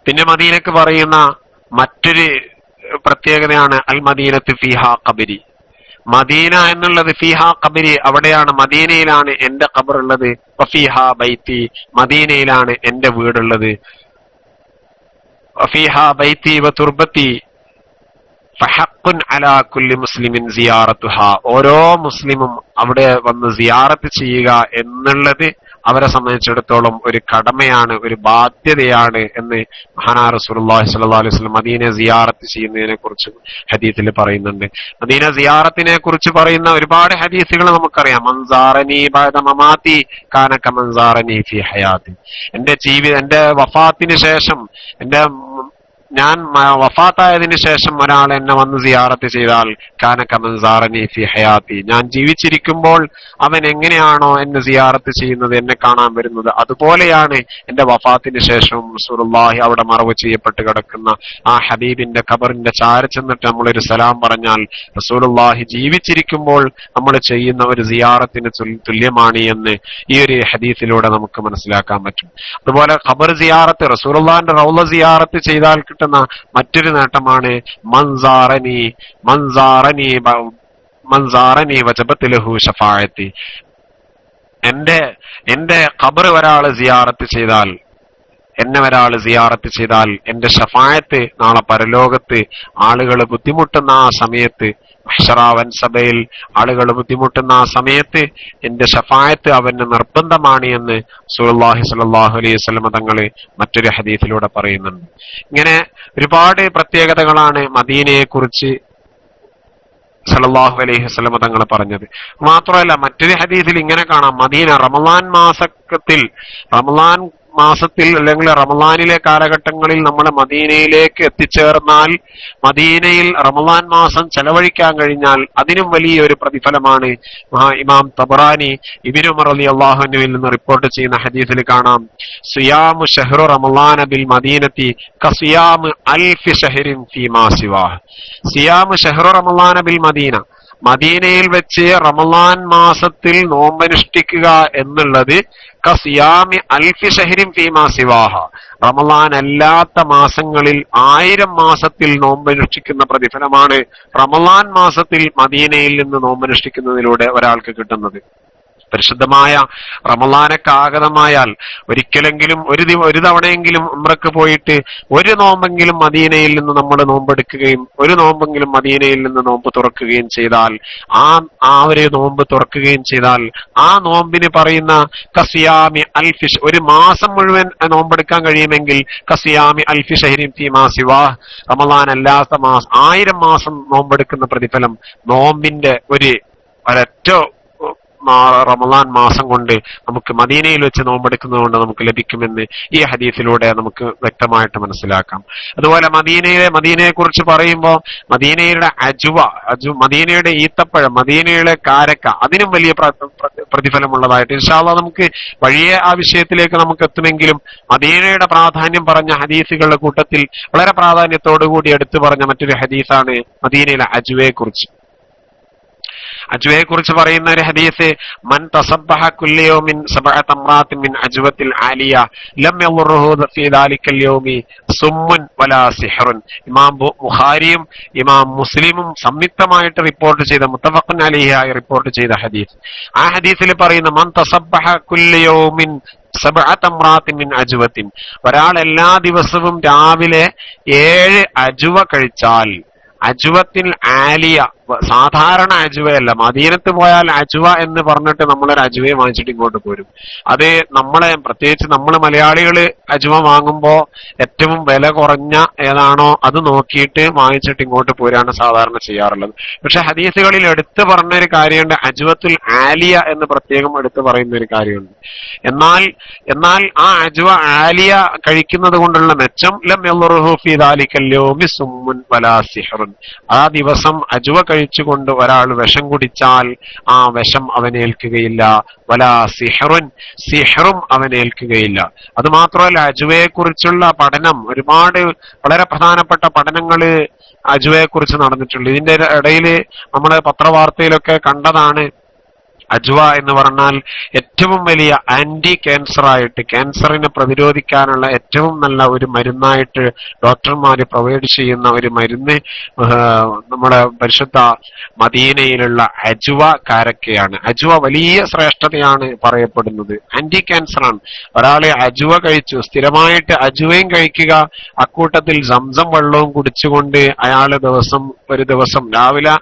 പിന്നെ മദീനക്ക് പറയുന്ന മറ്റൊരു പ്രത്യേകതയാണ് അൽ മദീനത്ത് ഫീഹാ ഖബരി. മദീന എന്നുള്ളത് ഫീഹാ ഖബരി, അവിടെയാണ് മദീനയിലാണ് എന്റെ ഖബർ ഉള്ളത്. വഫീഹാ ബൈത്തി, മദീനയിലാണ് എന്റെ വീടുള്ളത്. വഫീഹാ ബൈത്തി വതുർബത്തി ഫഹഖുൻ അലാ കുല്ലി മുസ്ലിമിൻ സിയാറത്തുഹാ. ഓരോ മുസ്ലിമും അവിടെ വന്ന് സിയാറത്ത് ചെയ്യുക എന്നുള്ളത് അവരെ സംബന്ധിച്ചിടത്തോളം ഒരു കടമയാണ്, ഒരു ബാധ്യതയാണ് എന്ന് മഹാനായ റസൂലുള്ളാഹി സ്വല്ലല്ലാഹു അലൈഹി വസല്ലം മദീന സിയാറത്ത് ചെയ്യുന്നതിനെ കുറിച്ച് ഹദീസിൽ പറയുന്നുണ്ട്. മദീന സിയാറത്തിനെ കുറിച്ച് പറയുന്ന ഒരുപാട് ഹദീസുകൾ നമുക്കറിയാം. മൻസാറനി ബഅദ മമാതി കാന കമൻസാറനി ഫി ഹയാതി. എന്റെ വഫാത്തിന് ശേഷം, എന്റെ ഞാൻ വഫാത്തായതിനു ശേഷം ഒരാൾ എന്നെ വന്ന് സിയാറത്ത് ചെയ്താൽ കാന കമൻ സാറനി ഫി ഹയാത്തി, ഞാൻ ജീവിച്ചിരിക്കുമ്പോൾ അവൻ എങ്ങനെയാണോ എന്നെ സിയാറത്ത് ചെയ്യുന്നത്, എന്നെ കാണാൻ വരുന്നത്, അതുപോലെയാണ് എന്റെ വഫാത്തിന് ശേഷം റസൂലുള്ളാഹി അവിടെ മറവ് ചെയ്യപ്പെട്ട് കിടക്കുന്ന ആ ഹബീബിന്റെ ഖബറിന്റെ ചാര ചെന്നിട്ട് നമ്മളൊരു സലാം പറഞ്ഞാൽ റസൂലുള്ളാഹി ജീവിച്ചിരിക്കുമ്പോൾ നമ്മൾ ചെയ്യുന്ന ഒരു സിയാറത്തിന് തുല്യമാണ് എന്ന് ഈ ഒരു ഹദീസിലൂടെ നമുക്ക് മനസ്സിലാക്കാൻ പറ്റും. അതുപോലെ ഖബർ സിയാറത്ത്, റസൂലുള്ളാഹിന്റെ റൗള സിയാറത്ത് ചെയ്താൽ കിട്ടുന്ന മറ്റൊരു നേട്ടമാണ് മൻസാറനി വജബത്ത് ലഹു ശഫാഅത്തി. എന്റെ ഖബർ ഒരാള് സിയാറത്ത് ചെയ്താൽ, എന്നെ ഒരാൾ സിയാറത്ത് ചെയ്താൽ എന്റെ ഷഫായത്ത് നാളെ പരലോകത്ത് ആളുകൾ ബുദ്ധിമുട്ടുന്ന ആ സമയത്ത്, മഹ്ശറാവൻ സഭയിൽ ആളുകൾ ബുദ്ധിമുട്ടുന്ന ആ സമയത്ത് എന്റെ ഷഫായത്ത് അവന് നിർബന്ധമാണ് എന്ന് റസൂലുള്ളാഹി സ്വല്ലല്ലാഹു അലൈഹി വസല്ലം തങ്ങൾ മറ്റൊരു ഹദീസിലൂടെ പറയുന്നുണ്ട്. ഇങ്ങനെ ഒരുപാട് പ്രത്യേകതകളാണ് മദീനയെ കുറിച്ച് സല്ലല്ലാഹു അലൈഹി വസല്ലം തങ്ങൾ പറഞ്ഞത്. മാത്രമല്ല മറ്റൊരു ഹദീസിൽ ഇങ്ങനെ കാണാം, മദീന റമളാൻ മാസത്തിൽ അല്ലെങ്കിൽ റമളാനിലെ കാലഘട്ടങ്ങളിൽ നമ്മൾ മദീനയിലേക്ക് എത്തിച്ചേർന്നാൽ, മദീനയിൽ റമളാൻ മാസം ചെലവഴിക്കാൻ കഴിഞ്ഞാൽ അതിനും വലിയൊരു പ്രതിഫലമാണ്. ഇമാം തബറാനി ഇബ്നു ഉമർ റളിയല്ലാഹു അൻഹുവിൽ നിന്ന് റിപ്പോർട്ട് ചെയ്യുന്ന ഹദീസിൽ കാണാം, സിയാമു ശഹ്റു റമളാന ബിൽ മദീനത്തി കസിയാമു അൽഫി ശഹ്റിൻ ഫീമാ സിവാഹ്. സിയാമു ശഹ്റു റമളാന ബിൽ മദീന, മദീനയിൽ വെച്ച് റമളാൻ മാസത്തിൽ നോമ്പനുഷ്ഠിക്കുക എന്നുള്ളത് കസിയാമി അൽഫി ശഹ്റിൻ ഫീമാ സിവാഹ, റമളാൻ അല്ലാത്ത മാസങ്ങളിൽ 1000 മാസത്തിൽ നോമ്പനുഷ്ഠിക്കുന്ന പ്രതിഫലമാണ് റമളാൻ മാസത്തിൽ മദീനയിൽ നിന്ന് നോമ്പനുഷ്ഠിക്കുന്നതിലൂടെ ഒരാൾക്ക് കിട്ടുന്നത്. പരിശുദ്ധമായ റമളാനൊക്കെ ആഗതമായാൽ ഒരിക്കലെങ്കിലും ഒരു തവണയെങ്കിലും ഉംറക്ക് പോയിട്ട് ഒരു നോമ്പെങ്കിലും മദീനയിൽ നിന്ന് നമ്മൾ നോമ്പെടുക്കുകയും ഒരു നോമ്പെങ്കിലും മദീനയിൽ നിന്ന് നോമ്പ് തുറക്കുകയും ചെയ്താൽ, ആ ഒരു നോമ്പ് തുറക്കുകയും ചെയ്താൽ ആ നോമ്പിന് പറയുന്ന കസിയാമി അൽഫിഷ്, ഒരു മാസം മുഴുവൻ നോമ്പെടുക്കാൻ കഴിയുമെങ്കിൽ കസിയാമി അൽഫി ഷഹ്റിൻ ഫീമാ സിവാഹ്, റമളാൻ അല്ലാത്ത മാസം 1000 മാസം നോമ്പെടുക്കുന്ന പ്രതിഫലം നോമ്പിന്റെ ഒരൊറ്റ റമളാൻ മാസം കൊണ്ട് നമുക്ക് മദീനയിൽ വെച്ച് നോമ്പെടുക്കുന്നത് കൊണ്ട് നമുക്ക് ലഭിക്കുമെന്ന് ഈ ഹദീസിലൂടെ നമുക്ക് വ്യക്തമായിട്ട് മനസ്സിലാക്കാം. അതുപോലെ മദീനയെ കുറിച്ച് പറയുമ്പോൾ മദീനയുടെ മദീനയുടെ ഈത്തപ്പഴം, മദീനയുടെ കാരക്ക, അതിനും വലിയ പ്രതിഫലമുള്ളതായിട്ട് ഇൻഷാ അല്ലാഹ് നമുക്ക് വഴിയെ ആ വിഷയത്തിലേക്ക് നമുക്ക് എത്തുമെങ്കിലും മദീനയുടെ പ്രാധാന്യം പറഞ്ഞ ഹദീസുകളുടെ കൂട്ടത്തിൽ വളരെ പ്രാധാന്യത്തോടു കൂടി എടുത്തു പറഞ്ഞ മറ്റൊരു ഹദീസാണ് മദീനയിലെ അജ്വയെ കുറിച്ച് പറയുന്ന ഒരു ഹദീസ്, മൻ തസബ്ബഹ കുല്ല യൗമിൻ സബഅ തംറാത്തിൻ മിൻ അജ്വത്തിൽ ആലിയ ലം യദുറുഹു ഫീ ദാലിക്കൽ യൗമി സുമ്മുൻ വലാ സിഹ്റുൻ. ഇമാം ബുഖാരിയും ഇമാം മുസ്ലിമും സംയുക്തമായിട്ട് റിപ്പോർട്ട് ചെയ്ത, മുത്തഫഖുൻ അലൈഹി റിപ്പോർട്ട് ചെയ്ത ഹദീസ്. ആ ഹദീസിൽ പറയുന്ന മൻ തസബ്ബഹ കുല്ല യൗമിൻ സബഅ തംറാത്തിൻ മിൻ അജ്വത്തിൻ, ഒരാൾ എല്ലാ ദിവസവും രാവിലെ 7 അജ്വ കഴിച്ചാൽ, അജ്വത്തിൽ ആലിയ, സാധാരണ അജ്വയല്ല, മദീനത്ത് പോയാൽ അജ്വ എന്ന് പറഞ്ഞിട്ട് നമ്മളൊരു അജ്വയെ വാങ്ങിച്ചിട്ട് ഇങ്ങോട്ട് പോരും. അത് പ്രത്യേകിച്ച് നമ്മൾ മലയാളികൾ അജ്വ വാങ്ങുമ്പോ ഏറ്റവും വില കുറഞ്ഞ ഏതാണോ അത് നോക്കിയിട്ട് വാങ്ങിച്ചിട്ട് ഇങ്ങോട്ട് പോരാണ് സാധാരണ ചെയ്യാറുള്ളത്. പക്ഷെ ഹദീസുകളിൽ എടുത്തു പറഞ്ഞൊരു കാര്യമുണ്ട്, അജ്വത്തുൽ ആലിയ എന്ന് പ്രത്യേകം എടുത്തു പറയുന്ന ഒരു കാര്യമുണ്ട്. എന്നാൽ ആ അജ്വ ആലിയ കഴിക്കുന്നത് കൊണ്ടുള്ള മെച്ചം ലം യദുറുഹു ഫീ ദാലിക്കൽ യൗമി സുമ്മുൻ വലാ സിഹ്റുൻ, ആ ദിവസം അജ്വ കഴിച്ചുകൊണ്ട് ഒരാൾ വിഷം കുടിച്ചാൽ ആ വിഷം അവനേൽക്കുകയില്ല, വലാ സിഹ്റുൻ, സിഹ്റും അവനേൽക്കുകയില്ല. അത് മാത്രമല്ല അജ്വയെ കുറിച്ചുള്ള പഠനം, ഒരുപാട് വളരെ പ്രധാനപ്പെട്ട പഠനങ്ങള് അജ്വയെ കുറിച്ച് നടന്നിട്ടുണ്ട്. ഇതിന്റെ ഇടയിൽ നമ്മള് പത്രവാർത്തയിലൊക്കെ കണ്ടതാണ്, അജ്വ എന്ന് പറഞ്ഞാൽ ഏറ്റവും വലിയ ആന്റി ക്യാൻസർ ആയിട്ട്, ക്യാൻസറിനെ പ്രതിരോധിക്കാനുള്ള ഏറ്റവും നല്ല ഒരു മരുന്നായിട്ട് ഡോക്ടർമാര് പ്രൊവൈഡ് ചെയ്യുന്ന ഒരു മരുന്ന് നമ്മുടെ പരിശുദ്ധ മദീനയിലുള്ള അജ്വ കാരക്കയാണ്. അജ്വ വലിയ ശ്രേഷ്ഠതയാണ് പറയപ്പെടുന്നത്, ആന്റി ക്യാൻസറാണ്. ഒരാളെ അജ്വ കഴിച്ചു, സ്ഥിരമായിട്ട് അജ്വയും കഴിക്കുക, അക്കൂട്ടത്തിൽ സംസം വെള്ളവും കുടിച്ചുകൊണ്ട് അയാള് ഒരു ദിവസം രാവിലെ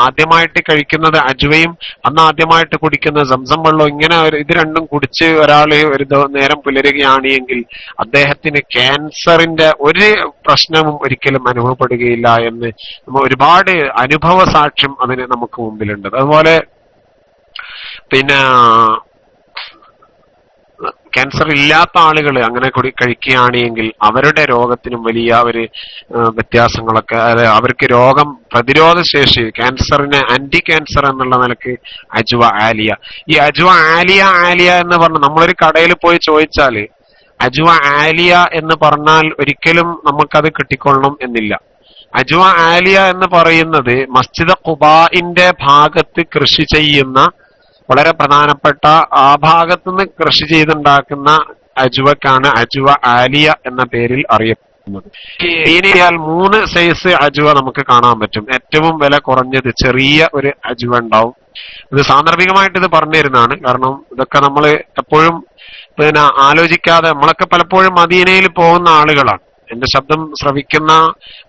ആദ്യമായിട്ട് കഴിക്കുന്നത് അജ്വയും അന്ന് ആദ്യമായിട്ട് കുടിക്കുന്ന സംസം വെള്ളം, ഇങ്ങനെ ഇത് രണ്ടും കുടിച്ച് ഒരാള് ഒരു നേരം പുലരുകയാണ് എങ്കിൽ അദ്ദേഹത്തിന് ക്യാൻസറിന്റെ ഒരു പ്രശ്നവും ഒരിക്കലും അനുഭവപ്പെടുകയില്ല എന്ന് ഒരുപാട് അനുഭവ സാക്ഷ്യം അതിന് നമുക്ക് മുമ്പിലുണ്ട്. അതുപോലെ ക്യാൻസർ ഇല്ലാത്ത ആളുകൾ അങ്ങനെ കൂടി കഴിക്കുകയാണെങ്കിൽ അവരുടെ രോഗത്തിനും വലിയ ഒരു വ്യത്യാസങ്ങളൊക്കെ, അതായത് അവർക്ക് രോഗം പ്രതിരോധ ശേഷി, ക്യാൻസറിന് ആന്റി ക്യാൻസർ എന്നുള്ള നിലക്ക് അജ്വ ആലിയ. ഈ അജ്വ ആലിയ എന്ന് പറഞ്ഞ നമ്മളൊരു കടയിൽ പോയി ചോദിച്ചാല് അജ്വ ആലിയ എന്ന് പറഞ്ഞാൽ ഒരിക്കലും നമുക്കത് കിട്ടിക്കൊള്ളണം എന്നില്ല. അജ്വ ആലിയ എന്ന് പറയുന്നത് മസ്ജിദ് ഖുബാഇന്റെ ഭാഗത്ത് കൃഷി ചെയ്യുന്ന വളരെ പ്രധാനപ്പെട്ട ആ ഭാഗത്തുനിന്ന് കൃഷി ചെയ്തുണ്ടാക്കുന്ന അജ്വക്കാണ് അജ്വ ആലിയ എന്ന പേരിൽ അറിയപ്പെടുന്നത്. ഇനിയാൽ 3 സൈസ് അജ്വ നമുക്ക് കാണാൻ പറ്റും. ഏറ്റവും വില കുറഞ്ഞത് ചെറിയ ഒരു അജ്വ ഉണ്ടാവും. ഇത് സാന്ദർഭികമായിട്ട് ഇത് പറഞ്ഞു തരുന്നതാണ്. കാരണം ഇതൊക്കെ നമ്മൾ എപ്പോഴും ആലോചിക്കാതെ, നമ്മളൊക്കെ പലപ്പോഴും മദീനയിൽ പോകുന്ന ആളുകളാണ്. എന്റെ ശബ്ദം ശ്രവിക്കുന്ന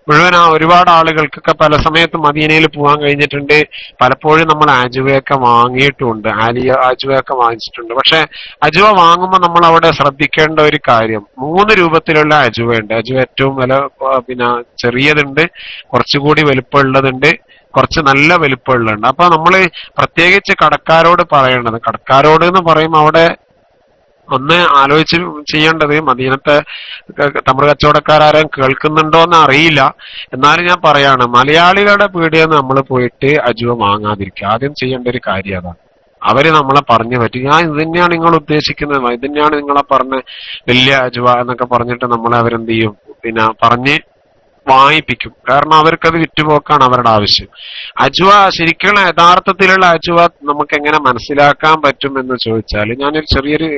മുഴുവൻ ഒരുപാട് ആളുകൾക്കൊക്കെ പല സമയത്തും മദീനയിൽ പോകാൻ കഴിഞ്ഞിട്ടുണ്ട്. പലപ്പോഴും നമ്മൾ അജ്വയൊക്കെ വാങ്ങിയിട്ടുമുണ്ട്, അജ്വയൊക്കെ വാങ്ങിച്ചിട്ടുണ്ട്. പക്ഷെ അജ്വ വാങ്ങുമ്പോൾ നമ്മൾ അവിടെ ശ്രദ്ധിക്കേണ്ട ഒരു കാര്യം, 3 രൂപത്തിലുള്ള അജ്വയുണ്ട്. അജ്വ ഏറ്റവും ചെറിയതുണ്ട്, കുറച്ചുകൂടി വലുപ്പമുള്ളതുണ്ട്, കുറച്ച് നല്ല വലുപ്പമുള്ളതുണ്ട്. അപ്പൊ നമ്മൾ പ്രത്യേകിച്ച് കടക്കാരോട് പറയേണ്ടത്, കടക്കാരോട് എന്ന് പറയുമ്പോൾ അവിടെ ഒന്ന് ആലോചിച്ച് ചെയ്യേണ്ടത്, മദീനത്തെ തമ്ര കച്ചവടക്കാരും കേൾക്കുന്നുണ്ടോ എന്ന് അറിയില്ല, എന്നാലും ഞാൻ പറയാണ്, മലയാളികളുടെ പീടികന്ന് നമ്മൾ പോയിട്ട് അജ്വ വാങ്ങാതിരിക്കുക. ആദ്യം ചെയ്യേണ്ട ഒരു കാര്യം അതാണ്. അവര് നമ്മളെ പറഞ്ഞു പറ്റും, ഞാൻ ഇത് തന്നെയാണ് നിങ്ങൾ ഉദ്ദേശിക്കുന്നത്, ഇത് തന്നെയാണ് നിങ്ങളെ പറഞ്ഞ വലിയ അജ്വ എന്നൊക്കെ പറഞ്ഞിട്ട് നമ്മളെ അവരെന്ത് ചെയ്യും, പറഞ്ഞ് വാങ്ങിപ്പിക്കും. കാരണം അവർക്കത് വിറ്റുപോക്കാണ് അവരുടെ ആവശ്യം. അജ്വ ശരിക്കുള്ള യഥാർത്ഥത്തിലുള്ള അജ്വ നമുക്ക് എങ്ങനെ മനസ്സിലാക്കാൻ പറ്റും എന്ന് ചോദിച്ചാൽ, ഞാനൊരു ചെറിയൊരു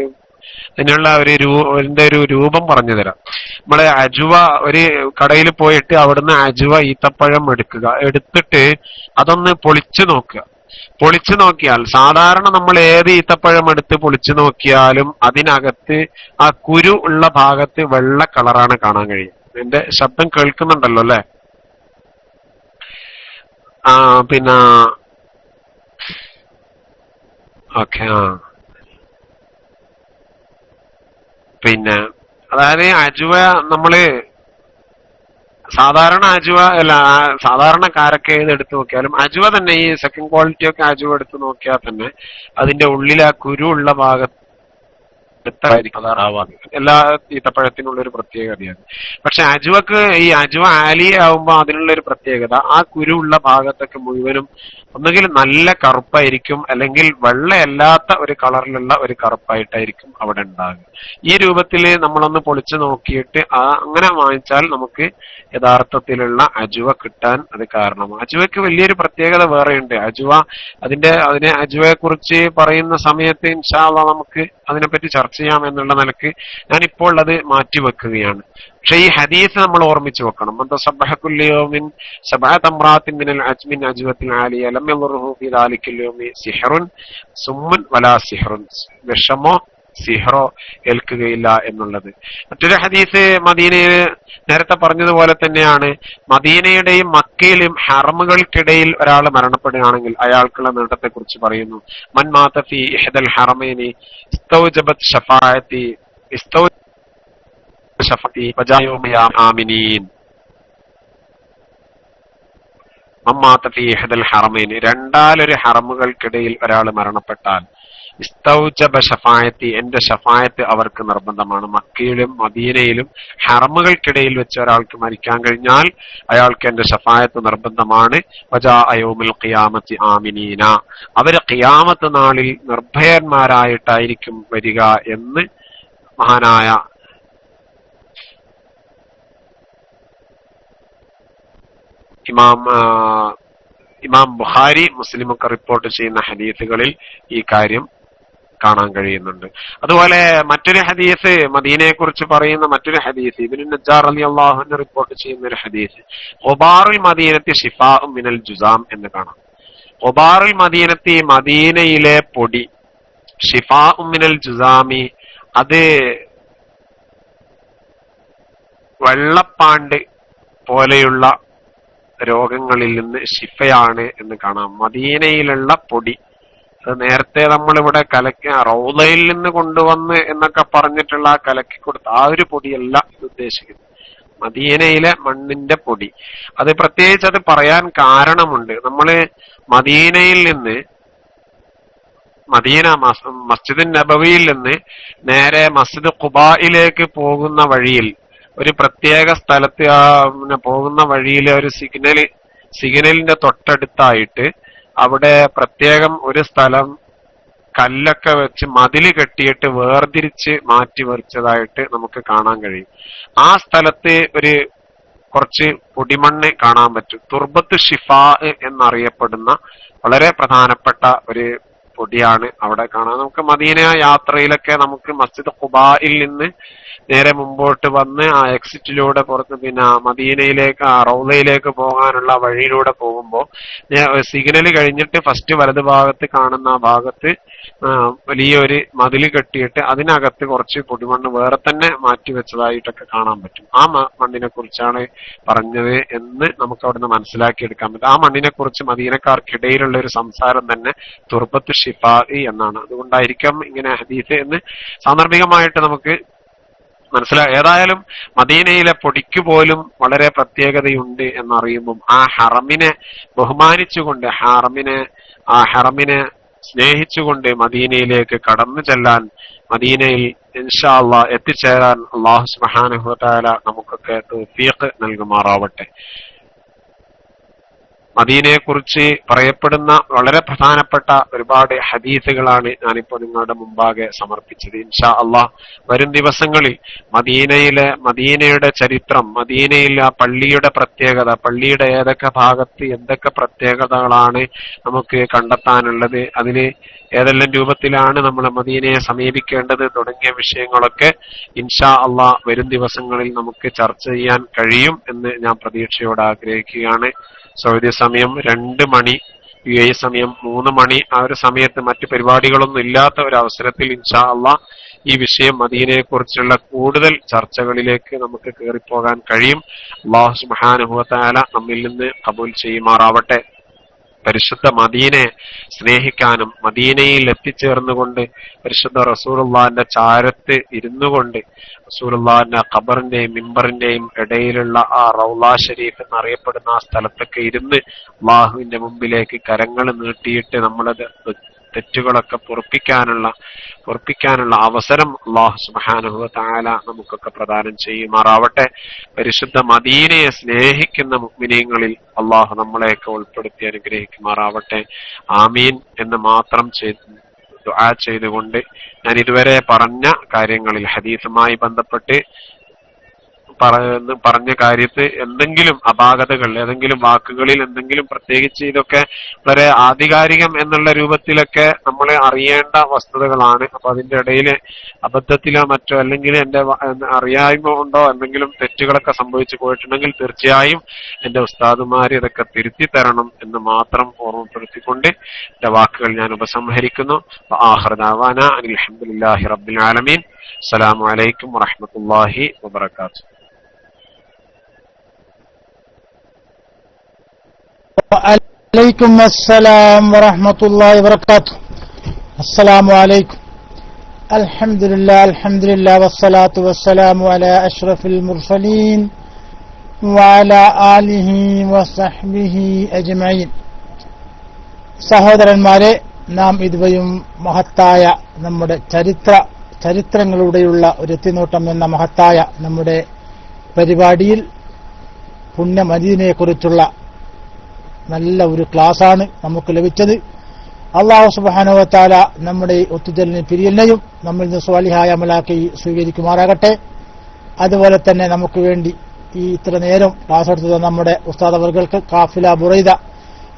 അതിനുള്ള ഒരു രൂപം പറഞ്ഞു തരാം. നമ്മള് അജ്വ ഒരു കടയിൽ പോയിട്ട് അവിടുന്ന് അജ്വ ഈത്തപ്പഴം എടുത്തിട്ട് അതൊന്ന് പൊളിച്ചു നോക്കുക. പൊളിച്ചു നോക്കിയാൽ, സാധാരണ നമ്മൾ ഏത് ഈത്തപ്പഴം എടുത്ത് പൊളിച്ചു നോക്കിയാലും അതിനകത്ത് ആ കുരു ഉള്ള ഭാഗത്ത് വെള്ള കളറാണ് കാണാൻ കഴിയും. എന്റെ ശബ്ദം കേൾക്കുന്നുണ്ടല്ലോ അല്ലെ? ഓക്കെ. അതായത് അജ്വ നമ്മള് സാധാരണക്കാരൊക്കെ ഏത് എടുത്തു നോക്കിയാലും അജ്വ തന്നെ, ഈ സെക്കൻഡ് ക്വാളിറ്റി ഒക്കെ അജ്വ എടുത്തു നോക്കിയാൽ തന്നെ അതിന്റെ ഉള്ളിൽ ആ കുരു ഉള്ള ഭാഗത്ത് എല്ലാ ഈത്തപ്പഴത്തിനുള്ള ഒരു പ്രത്യേകതയാണ്. പക്ഷെ അജ്വക്ക്, ഈ അജ്വ ആലിയ ആവുമ്പോ അതിനുള്ള ഒരു പ്രത്യേകത, ആ കുരു ഉള്ള ഭാഗത്തൊക്കെ മുഴുവനും ഒന്നുകിൽ നല്ല കറുപ്പായിരിക്കും, അല്ലെങ്കിൽ വെള്ളയല്ലാത്ത ഒരു കളറിലുള്ള ഒരു കറുപ്പായിട്ടായിരിക്കും അവിടെ ഉണ്ടാകുക. ഈ രൂപത്തിൽ നമ്മളൊന്ന് പൊളിച്ചു നോക്കിയിട്ട് അങ്ങനെ വാങ്ങിച്ചാൽ നമുക്ക് യഥാർത്ഥത്തിലുള്ള അജ്വ കിട്ടാൻ അത് കാരണമാണ്. അജ്വയ്ക്ക് വലിയൊരു പ്രത്യേകത വേറെയുണ്ട്. അതിനെ അജ്വയെ കുറിച്ച് പറയുന്ന സമയത്ത് ഇൻഷാ അല്ലാഹ് നമുക്ക് അതിനെപ്പറ്റി ചർച്ച ചെയ്യാം എന്നുള്ള നിലക്ക് ഞാനിപ്പോൾ അത് മാറ്റിവെക്കുകയാണ്. പക്ഷെ ഈ ഹദീസ് നമ്മൾ ഓർമ്മിച്ചു വെക്കണം. വിഷമോ സിഹറോ ഏൽക്കുകയില്ല എന്നുള്ളത്. മറ്റൊരു ഹദീസ് മദീനയിൽ നേരത്തെ പറഞ്ഞതുപോലെ തന്നെയാണ്. മദീനയുടെയും മക്കയിലും ഹറമുകൾക്കിടയിൽ ഒരാൾ മരണപ്പെടുകയാണെങ്കിൽ അയാൾക്കുള്ള നേട്ടത്തെ കുറിച്ച് പറയുന്നു. മൻ മാത ഫീ ഇഹ്ദൽ ഹറമൈനി ഇസ്തൗജബത് ശഫാഅതി വജായൗമ ആമിനീൻ. മൻ മാത ഫീ ഇഹ്ദൽ ഹറമൈനി, രണ്ടാലൊരു ഹറമുകൾക്കിടയിൽ ഒരാൾ മരണപ്പെട്ടാൽ ഇസ്തൗജബ ഷഫായത്തി, എന്റെ ഷഫായത്ത് അവർക്ക് നിർബന്ധമാണ്. മക്കയിലും മദീനയിലും ഹറമുകൾക്കിടയിൽ വെച്ച് ഒരാൾക്ക് മരിക്കാൻ കഴിഞ്ഞാൽ അയാൾക്ക് എന്റെ ഷഫായത്ത് നിർബന്ധമാണ്. വജാഅ യൗമുൽ ഖിയാമത്തി ആമിനീന, അവര് ഖിയാമത്ത് നാളിൽ നിർഭയന്മാരായിട്ടായിരിക്കും വരിക എന്ന് മഹാനായ ഇമാം ബുഖാരി, മുസ്ലിമൊക്കെ റിപ്പോർട്ട് ചെയ്യുന്ന ഹദീസുകളിൽ ഈ കാര്യം കാണാൻ കഴിയുന്നുണ്ട്. അതുപോലെ മറ്റൊരു ഹദീസ്, മദീനയെ കുറിച്ച് പറയുന്ന മറ്റൊരു ഹദീസ്, ഇബ്നു നജ്ജാർ റളിയല്ലാഹു അൻഹു റിപ്പോർട്ട് ചെയ്യുന്ന ഒരു ഹദീസ്, ഖുബാറുൽ മദീനത്തി ശിഫാഉ മിനൽ ജുസാം എന്ന് കാണാം. ഖുബാറുൽ മദീനത്തി, മദീനയിലെ പൊടി, ശിഫാഉ മിനൽ ജുസാമി, അത് വെള്ളപ്പാണ്ട് പോലെയുള്ള രോഗങ്ങളിൽ നിന്ന് ശിഫയാണ് എന്ന് കാണാം. മദീനയിലുള്ള പൊടി, അത് നേരത്തെ നമ്മളിവിടെ റൗളയിൽ നിന്ന് കൊണ്ടുവന്ന് എന്നൊക്കെ പറഞ്ഞിട്ടുള്ള ആ കലക്കി കൊടുത്ത ആ ഒരു പൊടിയല്ല ഇത് ഉദ്ദേശിക്കുന്നത്. മദീനയിലെ മണ്ണിന്റെ പൊടി. അത് പ്രത്യേകിച്ച് അത് പറയാൻ കാരണമുണ്ട്. നമ്മള് മദീനയിൽ നിന്ന് മദീന മസ്ജിദ് നബവിയിൽ നിന്ന് നേരെ മസ്ജിദ് ഖുബായിലേക്ക് പോകുന്ന വഴിയിൽ ഒരു പ്രത്യേക സ്ഥലത്ത് പോകുന്ന വഴിയിലെ ഒരു സിഗ്നലിന്റെ തൊട്ടടുത്തായിട്ട് അവിടെ പ്രത്യേകം ഒരു സ്ഥലം കല്ലൊക്കെ വെച്ച് മതില് കെട്ടിയിട്ട് വേർതിരിച്ച് മാറ്റി വരച്ചതായിട്ട് നമുക്ക് കാണാൻ കഴിയും. ആ സ്ഥലത്ത് ഒരു കുറച്ച് പൊടിമണ്ണ് കാണാൻ പറ്റും. തുർബത്ത് ഷിഫാ എന്നറിയപ്പെടുന്ന വളരെ പ്രധാനപ്പെട്ട ഒരു പൊടിയാണ് അവിടെ കാണാൻ. നമുക്ക് മദീന യാത്രയിലൊക്കെ നമുക്ക് മസ്ജിദ് ഖുബായിൽ നിന്ന് നേരെ മുമ്പോട്ട് വന്ന് ആ എക്സിറ്റിലൂടെ പുറത്ത് പിന്നെ മദീനയിലേക്ക് ആ റൗളയിലേക്ക് പോകാനുള്ള വഴിയിലൂടെ പോകുമ്പോൾ സിഗ്നൽ കഴിഞ്ഞിട്ട് ഫസ്റ്റ് വലത് ഭാഗത്ത് കാണുന്ന ആ ഭാഗത്ത് വലിയൊരു മതില് കെട്ടിയിട്ട് അതിനകത്ത് കുറച്ച് പൊടിമണ്ണ് വേറെ തന്നെ മാറ്റി വെച്ചതായിട്ടൊക്കെ കാണാൻ പറ്റും. ആ മണ്ണിനെ കുറിച്ചാണ് പറഞ്ഞത് എന്ന് നമുക്ക് അവിടുന്ന് മനസ്സിലാക്കിയെടുക്കാൻ പറ്റും. ആ മണ്ണിനെ കുറിച്ച് മദീനക്കാർക്കിടയിലുള്ള ഒരു സംസാരം തന്നെ തുർബത്ത് ഷിഫാഇ എന്നാണ്. അതുകൊണ്ടായിരിക്കാം ഇങ്ങനെ ഹദീസ് എന്ന് സാന്ദർഭികമായിട്ട് നമുക്ക് മനസ്സിലായി. ഏതായാലും മദീനയിലെ പൊടിക്ക് പോലും വളരെ പ്രത്യേകതയുണ്ട് എന്നറിയുമ്പം ആ ഹറമിനെ ബഹുമാനിച്ചുകൊണ്ട് ആ ഹറമിനെ സ്നേഹിച്ചുകൊണ്ട് മദീനയിലേക്ക് കടന്നു ചെല്ലാൻ, മദീനയിൽ ഇൻഷാ അല്ലാഹ് എത്തിച്ചേരാൻ അല്ലാഹു സുബ്ഹാനഹു വ തആല നമുക്കൊക്കെ തൗഫീഖ് നൽകുമാറാവട്ടെ. മദീനയെ കുറിച്ച് പറയപ്പെടുന്ന വളരെ പ്രധാനപ്പെട്ട ഒരുപാട് ഹദീസുകളാണ് ഞാനിപ്പോൾ നിങ്ങളുടെ മുമ്പാകെ സമർപ്പിച്ചത്. ഇൻഷാ അല്ലാഹ് വരും ദിവസങ്ങളിൽ മദീനയുടെ ചരിത്രം, മദീനയിൽ ആ പള്ളിയുടെ പ്രത്യേകത, പള്ളിയുടെ ഏതൊക്കെ ഭാഗത്ത് എന്തൊക്കെ പ്രത്യേകതകളാണ് നമുക്ക് കണ്ടെത്താനുള്ളത്, അതിന് ഏതെല്ലാം രൂപത്തിലാണ് നമ്മൾ മദീനയെ സമീപിക്കേണ്ടത് തുടങ്ങിയ വിഷയങ്ങളൊക്കെ ഇൻഷാ അല്ലാഹ് വരും ദിവസങ്ങളിൽ നമുക്ക് ചർച്ച ചെയ്യാൻ കഴിയും എന്ന് ഞാൻ പ്രതീക്ഷയോടെ ആഗ്രഹിക്കുകയാണ്. സൗദി സമയം 2 മണി, UAE സമയം 3 മണി. ആ ഒരു സമയത്ത് മറ്റു പരിപാടികളൊന്നും ഇല്ലാത്ത ഒരു അവസരത്തിൽ ഇൻഷാ അല്ലാഹ് ഈ വിഷയം മദീനയെ കുറിച്ചുള്ള കൂടുതൽ ചർച്ചകളിലേക്ക് നമുക്ക് കയറിപ്പോകാൻ കഴിയും. അല്ലാഹു സുബ്ഹാനഹു വ തആല നമ്മിൽ നിന്ന് ഖബൂൽ ചെയ്യുമാറാവട്ടെ. പരിശുദ്ധ മദീനയെ സ്നേഹിക്കാനും മദീനയിൽ എത്തിച്ചേർന്നുകൊണ്ട് പരിശുദ്ധ റസൂലുള്ളാഹിന്റെ ചാരത്ത് ഇരുന്നുകൊണ്ട് റസൂലുള്ളാഹിന്റെ ഖബറിന്റെയും മിമ്പറിന്റെയും ഇടയിലുള്ള ആ റൗള ഷരീഫ് എന്നറിയപ്പെടുന്ന ആ സ്ഥലത്തൊക്കെ ഇരുന്ന് അല്ലാഹുവിന്റെ മുമ്പിലേക്ക് കരങ്ങൾ നീട്ടിയിട്ട് നമ്മുടെ തെറ്റുകളൊക്കെ പൊറുപ്പിക്കാനുള്ള അവസരം അല്ലാഹു സുബ്ഹാനഹു വ തആല നമുക്കൊക്കെ പ്രദാനം ചെയ്യുമാറാവട്ടെ. പരിശുദ്ധ മദീനയെ സ്നേഹിക്കുന്ന മുഅ്മിനീങ്ങളിൽ അല്ലാഹു നമ്മളെയൊക്കെ ഉൾപ്പെടുത്തി അനുഗ്രഹിക്കുമാറാവട്ടെ. ആമീൻ എന്ന് മാത്രം ദുആ ചെയ്തുകൊണ്ട് ഞാൻ ഇതുവരെ പറഞ്ഞ കാര്യങ്ങളിൽ ഹദീസുമായി ബന്ധപ്പെട്ട് പറഞ്ഞ കാര്യത്ത് എന്തെങ്കിലും അപാകതകൾ, ഏതെങ്കിലും വാക്കുകളിൽ എന്തെങ്കിലും, പ്രത്യേകിച്ച് ഇതൊക്കെ വളരെ ആധികാരികം എന്നുള്ള രൂപത്തിലൊക്കെ നമ്മൾ അറിയേണ്ട വസ്തുതകളാണ്. അപ്പൊ അതിന്റെ ഇടയിൽ അബദ്ധത്തിലോ മറ്റോ അല്ലെങ്കിൽ എന്റെ അറിയായ്മ കൊണ്ടോ എന്തെങ്കിലും തെറ്റുകളൊക്കെ സംഭവിച്ചു പോയിട്ടുണ്ടെങ്കിൽ തീർച്ചയായും എന്റെ ഉസ്താദുമാർ ഇതൊക്കെ തിരുത്തി തരണം എന്ന് മാത്രം ഓർമ്മപ്പെടുത്തിക്കൊണ്ട് എന്റെ വാക്കുകൾ ഞാൻ ഉപസംഹരിക്കുന്നു. ആഖിറു ദഅവാനാ അനിൽ ഹംദുലില്ലാഹി റബ്ബിൽ ആലമീൻ. അസ്സലാമു അലൈക്കും വറഹ്മത്തുള്ളാഹി വബറകാതുഹു. وعليكم السلام ورحمة الله وبركاته. السلام عليكم. الحمد لله والصلاة والسلام على أشرف المرسلين وعلى آله وصحبه أجمعين. സഹോദരന്മാരെ, നാം ഇതുവരെയും മഹത്തായ നമ്മുടെ ചരിത്രങ്ങളുടെയുള്ള ഒരു എത്തിനോട്ടം എന്ന മഹത്തായ നമ്മുടെ പരിപാടിയിൽ പുണ്യ മദീനയെക്കുറിച്ചുള്ള നല്ല ഒരു ക്ലാസ്സാണ് നമുക്ക് ലഭിച്ചത്. അല്ലാഹു സുബ്ഹാനഹു വ തആല നമ്മുടെ ഒത്തുചെല്ലിനെ പിരിയലിനെയും നമ്മിൽ നിന്ന് സ്വാലിഹായ അമലാക്കി സ്വീകരിക്കുമാറാകട്ടെ. അതുപോലെ തന്നെ നമുക്ക് വേണ്ടി ഈ ഇത്ര നേരം ക്ലാസ് എടുത്തത് നമ്മുടെ ഉസ്താദ് അവർകൾക്ക് കാഫില ബുറൈദ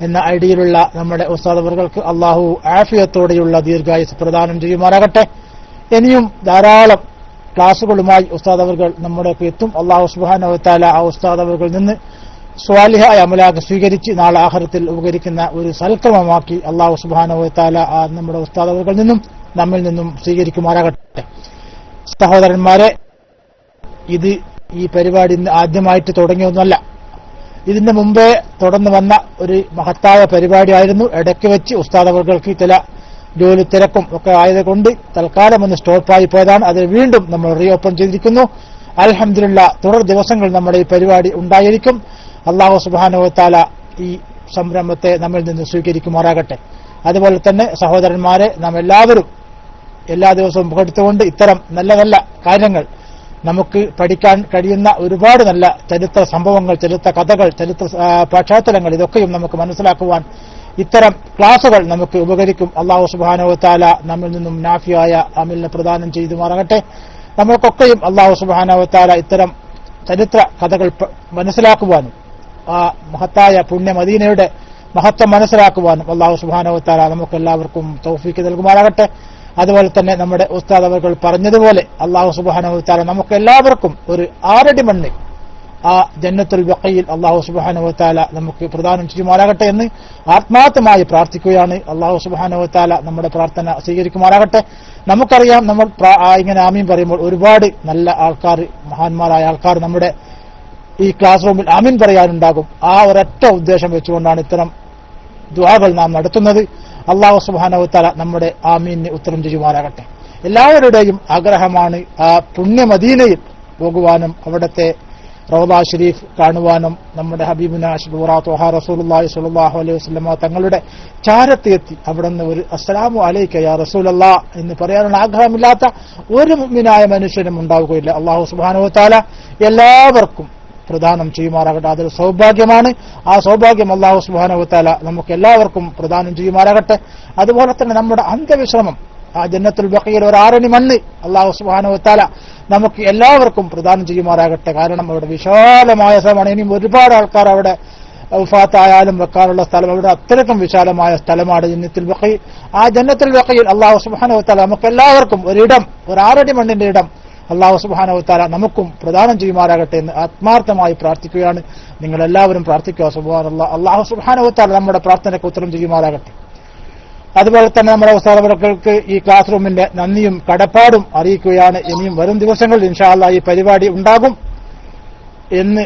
എന്ന ഐഡിയിലുള്ള നമ്മുടെ ഉസ്താദ് അവർകൾക്ക് അല്ലാഹു ആഫിയത്തോടെയുള്ള ദീർഘായുസ് പ്രദാനം ചെയ്യുമാറാകട്ടെ. ഇനിയും ധാരാളം ക്ലാസുകളുമായി ഉസ്താദ് അവർകൾ നമ്മുടെയൊക്കെ എത്തും. അല്ലാഹു സുബ്ഹാനഹു വ തആല ആ ഉസ്താദ് അവർകളിൽ നിന്ന് സ്വാലിഹായ അമലാക്ക് സ്വീകരിച്ച് നാളെ ആഖിറത്തിൽ ഉപകരിക്കുന്ന ഒരു സൽക്രമമാക്കി അല്ലാഹു സുബ്ഹാനഹു വ തആല നമ്മുടെ ഉസ്താദ് അവർകളിൽ നിന്നും നമ്മിൽ നിന്നും സ്വീകരിക്കുമാറാകട്ടെ. സഹോദരന്മാരെ, ഇത് ഈ പരിപാടി ആദ്യമായിട്ട് തുടങ്ങിയൊന്നുമല്ല. ഇതിന് മുമ്പേ തുടർന്ന് വന്ന ഒരു മഹത്തായ പരിപാടിയായിരുന്നു. ഇടയ്ക്ക് വെച്ച് ഉസ്താദ് അവർകൾക്ക് ചില ജോലി തിരക്കും ഒക്കെ ആയതുകൊണ്ട് തൽക്കാലം ഒന്ന് സ്റ്റോപ്പായി പോയതാണ്. അത് വീണ്ടും നമ്മൾ റീഓപ്പൺ ചെയ്തിരിക്കുന്നു. അൽഹംദുലില്ലാഹ്, തുടർ ദിവസങ്ങൾ നമ്മുടെ ഈ പരിപാടി ഉണ്ടായിരിക്കും. അല്ലാഹു സുബ്ഹാനഹു വ തആല ഈ സംരംഭത്തെ നമ്മിൽ നിന്ന് സ്വീകരിക്കുമാറാകട്ടെ. അതുപോലെ തന്നെ സഹോദരന്മാരെ, നാം എല്ലാവരും എല്ലാ ദിവസവും പങ്കെടുത്തുകൊണ്ട് ഇത്തരം നല്ല നല്ല കാര്യങ്ങൾ, നമുക്ക് പഠിക്കാൻ കഴിയുന്ന ഒരുപാട് നല്ല ചരിത്ര സംഭവങ്ങൾ, ചരിത്ര കഥകൾ, ചരിത്ര പശ്ചാത്തലങ്ങൾ, ഇതൊക്കെയും നമുക്ക് മനസ്സിലാക്കുവാൻ ഇത്തരം ക്ലാസുകൾ നമുക്ക് ഉപകരിക്കും. അല്ലാഹു സുബ്ഹാനഹു വ തആല നമ്മിൽ നിന്നും നാഫിയായ അമലിനെ പ്രദാനം ചെയ്തുമാറാകട്ടെ. നമ്മൾക്കൊക്കെയും അല്ലാഹു സുബ്ഹാനഹു വ തആല ഇത്തരം ചരിത്ര കഥകൾ മനസ്സിലാക്കുവാനും ആ മഹത്തായ പുണ്യ മദീനയുടെ മഹത്വം മനസ്സിലാക്കുവാനും അല്ലാഹു സുബ്ഹാനഹു വ തആല നമുക്ക് എല്ലാവർക്കും തൗഫീക്ക് നൽകുമാറാകട്ടെ. അതുപോലെ തന്നെ നമ്മുടെ ഉസ്താദ് അവർ പറഞ്ഞതുപോലെ അല്ലാഹു സുബ്ഹാനഹു വ തആല നമുക്ക് എല്ലാവർക്കും ഒരു 6 അടി മണ്ണ് ആ ജന്നത്തുൽ ബഖീൽ അല്ലാഹു സുബ്ഹാനഹു വ തആല നമുക്ക് പ്രദാനം ചെയ്യുമാറാകട്ടെ എന്ന് ആത്മാർത്ഥമായി പ്രാർത്ഥിക്കുകയാണ്. അല്ലാഹു സുബ്ഹാനഹു വ തആല നമ്മുടെ പ്രാർത്ഥന സ്വീകരിക്കുമാറാകട്ടെ. നമുക്കറിയാം, നമ്മൾ ഇങ്ങനെ ആമീൻ പറയുമ്പോൾ ഒരുപാട് നല്ല ആൾക്കാർ, മഹാന്മാരായ ആൾക്കാർ നമ്മുടെ ഈ ക്ലാസ് റൂമിൽ ആമീൻ പറയാനുണ്ടാകും. ആ ഒരൊറ്റ ഉദ്ദേശം വെച്ചുകൊണ്ടാണ് ഇത്തരം ദുആകൾ നാം നടത്തുന്നത്. അല്ലാഹു സുബ്ഹാനഹു വ തആല നമ്മുടെ ആമീനിന് ഉത്തരം ചെയ്യുമാറാകട്ടെ. എല്ലാവരുടെയും ആഗ്രഹമാണ് ആ പുണ്യ മദീനയിൽ പോകുവാനും അവിടുത്തെ റൗള ഷരീഫ് കാണുവാനും നമ്മുടെ ഹബീബുന അഷ്റഫുർ ത്വഹാ റസൂലുള്ളാഹി സ്വല്ലല്ലാഹു അലൈഹി വസല്ലം തങ്ങളുടെ ചാരത്തെത്തി അവിടുന്ന് ഒരു അസ്സലാമു അലൈക യാ റസൂലല്ലാഹ് എന്ന് പറയാനുള്ള ആഗ്രഹമില്ലാത്ത ഒരു മുഅ്മിനായ മനുഷ്യനും ഉണ്ടാവുകയില്ല. അല്ലാഹു സുബ്ഹാനഹു വ തആല എല്ലാവർക്കും പ്രദാനം ചെയ്യുമാറാകട്ടെ. അതൊരു സൗഭാഗ്യമാണ്. ആ സൗഭാഗ്യം അല്ലാഹു സുബ്ഹാനഹു വ തആല നമുക്ക് എല്ലാവർക്കും പ്രദാനം ചെയ്യുമാറാകട്ടെ. അതുപോലെ തന്നെ നമ്മുടെ അന്ത്യവിശ്രമം ആ ജന്നത്തുൽ ബഖീൽ ഒരു 6 അടി മണ്ണ് അല്ലാഹു സുബ്ഹാനഹു വ തആല നമുക്ക് എല്ലാവർക്കും പ്രദാനം ചെയ്യുമാറാകട്ടെ. കാരണം അവിടെ വിശാലമായ സ്ഥലമാണ്. ഇനിയും ഒരുപാട് ആൾക്കാർ അവിടെ വഫാത്തായാലും വെക്കാനുള്ള സ്ഥലം, അവിടെ അത്രയ്ക്കും വിശാലമായ സ്ഥലമാണ് ജന്നത്തുൽ ബഖീൽ. ആ ജന്നത്തുൽ ബഖീൽ അല്ലാഹു സുബ്ഹാനഹു വ തആല നമുക്ക് എല്ലാവർക്കും ഒരിടം, ഒരു 6 അടി മണ്ണിന്റെ ഇടം അല്ലാഹു സുബ്ഹാനഹു വ തആല നമുക്കും പ്രദാനം ചെയ്യുമാറാകട്ടെ എന്ന് ആത്മാർത്ഥമായി പ്രാർത്ഥിക്കുകയാണ്. നിങ്ങളെല്ലാവരും പ്രാർത്ഥിക്കുക. സുബ്ഹാനല്ലാഹ്, അല്ലാഹു സുബ്ഹാനഹു വ തആല നമ്മുടെ പ്രാർത്ഥനയ്ക്ക് ഉത്തരം ചെയ്യുമാറാകട്ടെ. അതുപോലെ തന്നെ നമ്മുടെ ഉസ്താദുകൾക്ക് ഈ ക്ലാസ് റൂമിന്റെ നന്ദിയും കടപ്പാടും അറിയിക്കുകയാണ്. ഇനിയും വരും ദിവസങ്ങളിൽ ഇൻഷാ അല്ലാഹ് ഈ പരിപാടി ഉണ്ടാകും എന്ന്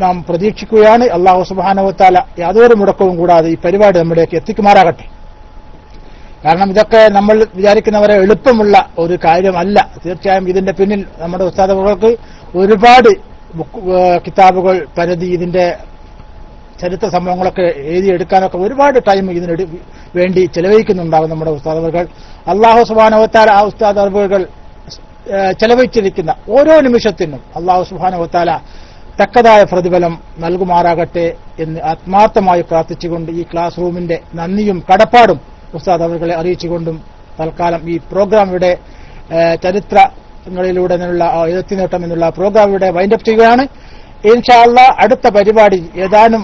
നാം പ്രതീക്ഷിക്കുകയാണ്. അല്ലാഹു സുബ്ഹാനഹു വ തആല യാതൊരു മുടക്കവും കൂടാതെ ഈ പരിപാടി നമ്മളിലേക്ക് എത്തിക്കുമാറാകട്ടെ. കാരണം ഇതൊക്കെ നമ്മൾ വിചാരിക്കുന്നവരെ എളുപ്പമുള്ള ഒരു കാര്യമല്ല. തീർച്ചയായും ഇതിന്റെ പിന്നിൽ നമ്മുടെ ഉസ്താദുകൾക്ക് ഒരുപാട് കിതാബുകൾ പരതി ഇതിന്റെ ചരിത്ര സംഭവങ്ങളൊക്കെ എഴുതിയെടുക്കാനൊക്കെ ഒരുപാട് ടൈം ഇതിന് വേണ്ടി ചെലവഴിക്കുന്നുണ്ടാകും നമ്മുടെ ഉസ്താദുകൾ. അല്ലാഹു സുബ്ഹാനഹു വ തആല ആ ഉസ്താദുകൾ ചെലവഴിച്ചിരിക്കുന്ന ഓരോ നിമിഷത്തിനും അല്ലാഹു സുബ്ഹാനഹു വ തആല തക്കതായ പ്രതിഫലം നൽകുമാറാകട്ടെ എന്ന് ആത്മാർത്ഥമായി പ്രാർത്ഥിച്ചുകൊണ്ട് ഈ ക്ലാസ് റൂമിന്റെ നന്ദിയും കടപ്പാടും ഉസ്താദ് അവരെ അറിയിച്ചുകൊണ്ടും തൽക്കാലം ഈ പ്രോഗ്രാം ഇവിടെ ചരിത്രങ്ങളിലൂടെ നിന്നുള്ള എഴുത്തിനേട്ടം എന്നുള്ള പ്രോഗ്രാം ഇവിടെ വൈൻഡപ്പ് ചെയ്യുകയാണ്. ഇൻഷാ അല്ലാഹ് അടുത്ത പരിപാടി ഏതാനും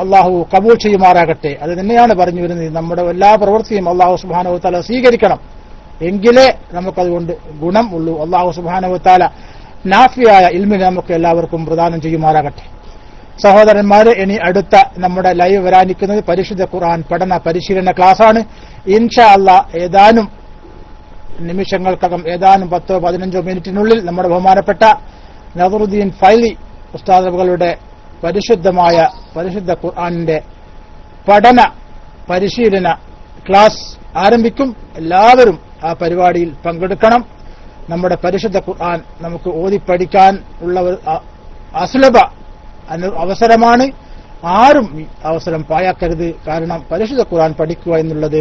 അള്ളാഹു കബൂൽ ചെയ്യുമാറാകട്ടെ. അത് തന്നെയാണ് പറഞ്ഞു വരുന്നത്. നമ്മുടെ എല്ലാ പ്രവൃത്തിയും അള്ളാഹു സുബ്ഹാനഹു വ തആല സ്വീകരിക്കണം, എങ്കിലേ നമുക്കതുകൊണ്ട് ഗുണം ഉള്ളൂ. അള്ളാഹു സുബ്ഹാനഹു വ തആല നാഫിയായ ഇൽമിനെ നമുക്ക് എല്ലാവർക്കും പ്രദാനം ചെയ്യുമാറാകട്ടെ. സഹോദരന്മാരെ, ഇനി അടുത്ത നമ്മുടെ ലൈവ് വരാനിരിക്കുന്നത് പരിശുദ്ധ ഖുർആൻ പഠന പരിശീലന ക്ലാസ്സാണ്. ഇൻഷാ അല്ലാഹ് ഏതാനും നിമിഷങ്ങൾക്കകം, ഏതാനും 10-15 മിനിറ്റിനുള്ളിൽ നമ്മുടെ ബഹുമാനപ്പെട്ട നദറുദ്ദീൻ ഫൈലി ഉസ്താദുകളുടെ പരിശുദ്ധ ഖുർആനിന്റെ പഠന പരിശീലന ക്ലാസ് ആരംഭിക്കും. എല്ലാവരും ആ പരിപാടിയിൽ പങ്കെടുക്കണം. നമ്മുടെ പരിശുദ്ധ ഖുർആൻ നമുക്ക് ഓതിപ്പഠിക്കാൻ ഉള്ള അസുലഭ അവസരമാണ്. ആരും ഈ അവസരം പാഴാക്കരുത്. കാരണം പരിശുദ്ധ ഖുർആൻ പഠിക്കുക എന്നുള്ളത്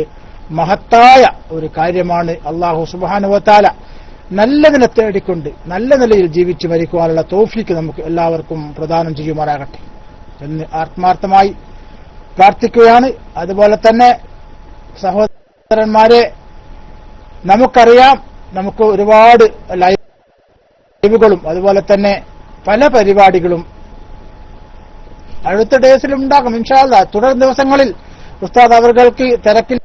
മഹത്തായ ഒരു കാര്യമാണ്. അല്ലാഹു സുബ്ഹാനഹു വ തആല നല്ലതിനെ തേടിക്കൊണ്ട് നല്ല നിലയിൽ ജീവിച്ചു മരിക്കുവാനുള്ള തൗഫീക്ക് നമുക്ക് എല്ലാവർക്കും പ്രദാനം ചെയ്യുമാറാകട്ടെ എന്ന് ആത്മാർത്ഥമായി പ്രാർത്ഥിക്കുകയാണ്. അതുപോലെ തന്നെ സഹോദരന്മാരെ, നമുക്കറിയാം, നമുക്ക് ഒരുപാട് ലൈവുകളും അതുപോലെ തന്നെ പല പരിപാടികളും അടുത്ത ഡേയ്സിലും ഉണ്ടാകും ഇൻഷാ അല്ലാഹ്. തുടർ ദിവസങ്ങളിൽ ഉസ്താദ് അവർക്ക് തിരക്കിൽ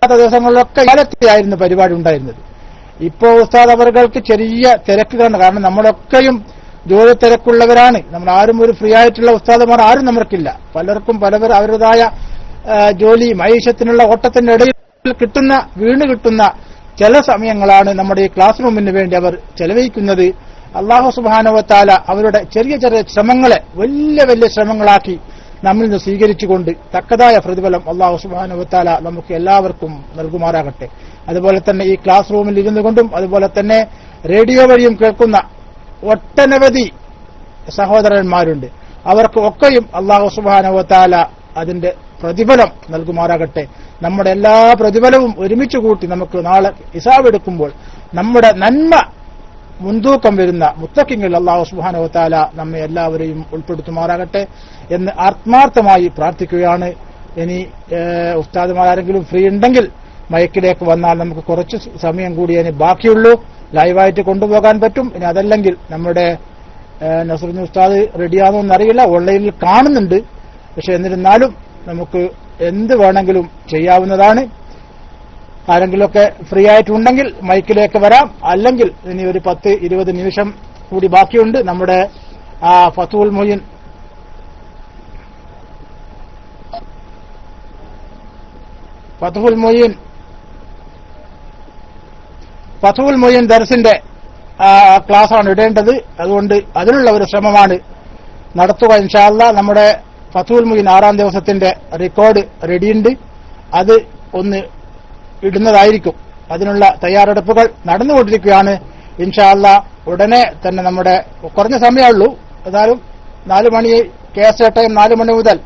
ദിവസങ്ങളിലൊക്കെ കാലത്തെയായിരുന്നു പരിപാടി ഉണ്ടായിരുന്നത്. ഇപ്പോ ഉസ്താദ് അവർക്ക് ചെറിയ തിരക്കുകളുണ്ട്. കാരണം നമ്മളൊക്കെയും ജോലി തിരക്കുള്ളവരാണ്. നമ്മൾ ആരും ഒരു ഫ്രീ ആയിട്ടുള്ള ഉസ്താദുമാർ ആരും നമുക്കില്ല. പലർക്കും അവരുടേതായ ജോലി മൈഷത്തിനുള്ള ഓട്ടത്തിന്റെ ഇടയിൽ വീണ് കിട്ടുന്ന ചില സമയങ്ങളാണ് നമ്മുടെ ഈ ക്ലാസ് റൂമിന് വേണ്ടി അവർ ചെലവഴിക്കുന്നത്. അല്ലാഹു സുബ്ഹാനഹു വ തആല അവരുടെ ചെറിയ ചെറിയ ശ്രമങ്ങളെ വലിയ വലിയ ശ്രമങ്ങളാക്കി നമ്മിൽ നിന്ന് സ്വീകരിച്ചുകൊണ്ട് തക്കതായ പ്രതിഫലം അല്ലാഹു സുബ്ഹാനഹു വ തആല നമുക്ക് എല്ലാവർക്കും നൽകുമാറാകട്ടെ. അതുപോലെ തന്നെ ഈ ക്ലാസ് റൂമിൽ ഇരുന്നു കൊണ്ടും അതുപോലെ തന്നെ റേഡിയോ വഴിയും കേൾക്കുന്ന ഒട്ടനവധി സഹോദരന്മാരുണ്ട്. അവർക്ക് ഒക്കെയും അല്ലാഹു സുബ്ഹാനഹു വ തആല അതിന്റെ പ്രതിഫലം നൽകുമാറാകട്ടെ. നമ്മുടെ എല്ലാ പ്രതിഫലവും ഒരുമിച്ച് കൂട്ടി നമുക്ക് നാളെ ഹിസാബ് എടുക്കുമ്പോൾ നമ്മുടെ നന്മ മുൻതൂക്കം വരുന്ന മുത്തഖിങ്ങളിൽ അല്ലാഹു സുബ്ഹാനഹു വ തആല നമ്മെ എല്ലാവരെയും ഉൾപ്പെടുത്തുമാറാകട്ടെ എന്ന് ആത്മാർത്ഥമായി പ്രാർത്ഥിക്കുകയാണ്. ഇനി ഉസ്താദുമാരെങ്കിലും ഫ്രീ ഉണ്ടെങ്കിൽ മൈക്കിലേക്ക് വന്നാൽ നമുക്ക് കുറച്ച് സമയം കൂടി ഇനി ബാക്കിയുള്ളൂ. ലൈവായിട്ട് കൊണ്ടുപോകാൻ പറ്റും. ഇനി അതല്ലെങ്കിൽ നമ്മുടെ നസ്രുദ്ദീൻ ഉസ്താദ് റെഡിയാണോ എന്നറിയില്ല, ഓൺലൈനിൽ കാണുന്നുണ്ട്. പക്ഷെ എന്നിരുന്നാലും നമുക്ക് എന്ത് വേണമെങ്കിലും ചെയ്യാവുന്നതാണ്. ആരെങ്കിലുമൊക്കെ ഫ്രീ ആയിട്ടുണ്ടെങ്കിൽ മൈക്കിലേക്ക് വരാം. അല്ലെങ്കിൽ ഇനി ഒരു 10-20 നിമിഷം കൂടി ബാക്കിയുണ്ട്. നമ്മുടെ ഫതുൽ മൊയ്യൻ ദർസിന്റെ ക്ലാസ്സാണ് ഇടേണ്ടത്. അതുകൊണ്ട് അതിനുള്ള ഒരു ശ്രമമാണ് നടത്തുക. ഇൻഷാ അല്ലാഹ് നമ്മുടെ ഫതുൽ മൊയ്യൻ 6-ാം ദിവസത്തിന്റെ റെക്കോർഡ് റെഡിയുണ്ട്. അത് ഒന്ന് ഇടുന്നതായിരിക്കും. അതിനുള്ള തയ്യാറെടുപ്പുകൾ നടന്നുകൊണ്ടിരിക്കുകയാണ്. ഇൻഷാ അല്ലാഹ് ഉടനെ തന്നെ നമ്മുടെ കുറഞ്ഞ സമയമുള്ളൂ. ഏതായാലും 4 മണി കേസ് ടൈം 4 മണി മുതൽ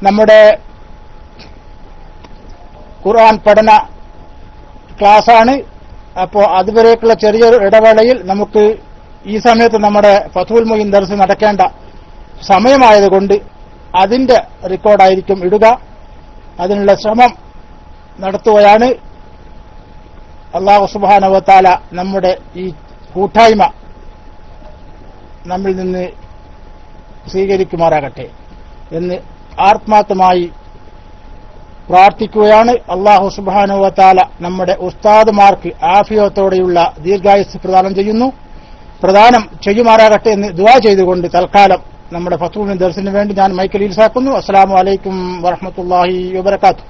നമ്മുടെ ഖുർആൻ പഠന ക്ലാസ്സാണ്. അപ്പോൾ അതുവരേക്കുള്ള ചെറിയൊരു ഇടവേളയിൽ നമുക്ക് ഈ സമയത്ത് നമ്മുടെ ഫതുൽ മൊയ്യൻ ദർസ് നടക്കേണ്ട സമയമായതുകൊണ്ട് അതിന്റെ റെക്കോർഡായിരിക്കും ഇടുക. അതിനുള്ള ശ്രമം നടത്തുകയാണ്. അല്ലാഹു സുബ്ഹാനഹു വ തആല നമ്മുടെ ഈ കൂട്ടായ്മ നമ്മിൽ നിന്ന് സ്വീകരിക്കുമാറാകട്ടെ എന്ന് ആത്മാർത്ഥമായി പ്രാർത്ഥിക്കുകയാണ്. അല്ലാഹു സുബ്ഹാനഹു വ തആല നമ്മുടെ ഉസ്താദുമാർക്ക് ആഫിയത്തോടെയുള്ള ദീർഘായുസ് പ്രദാനം ചെയ്യുമാറാകട്ടെ എന്ന് ദുആ ചെയ്തുകൊണ്ട് തൽക്കാലം നമ്മുടെ ഫതുൽ ദർസിന് വേണ്ടി ഞാൻ മൈക്കിൽ ഇൽസാക്കുന്നു. അസ്സലാമു അലൈക്കും വറഹ്മത്തുള്ളാഹി വബറകാതുഹു.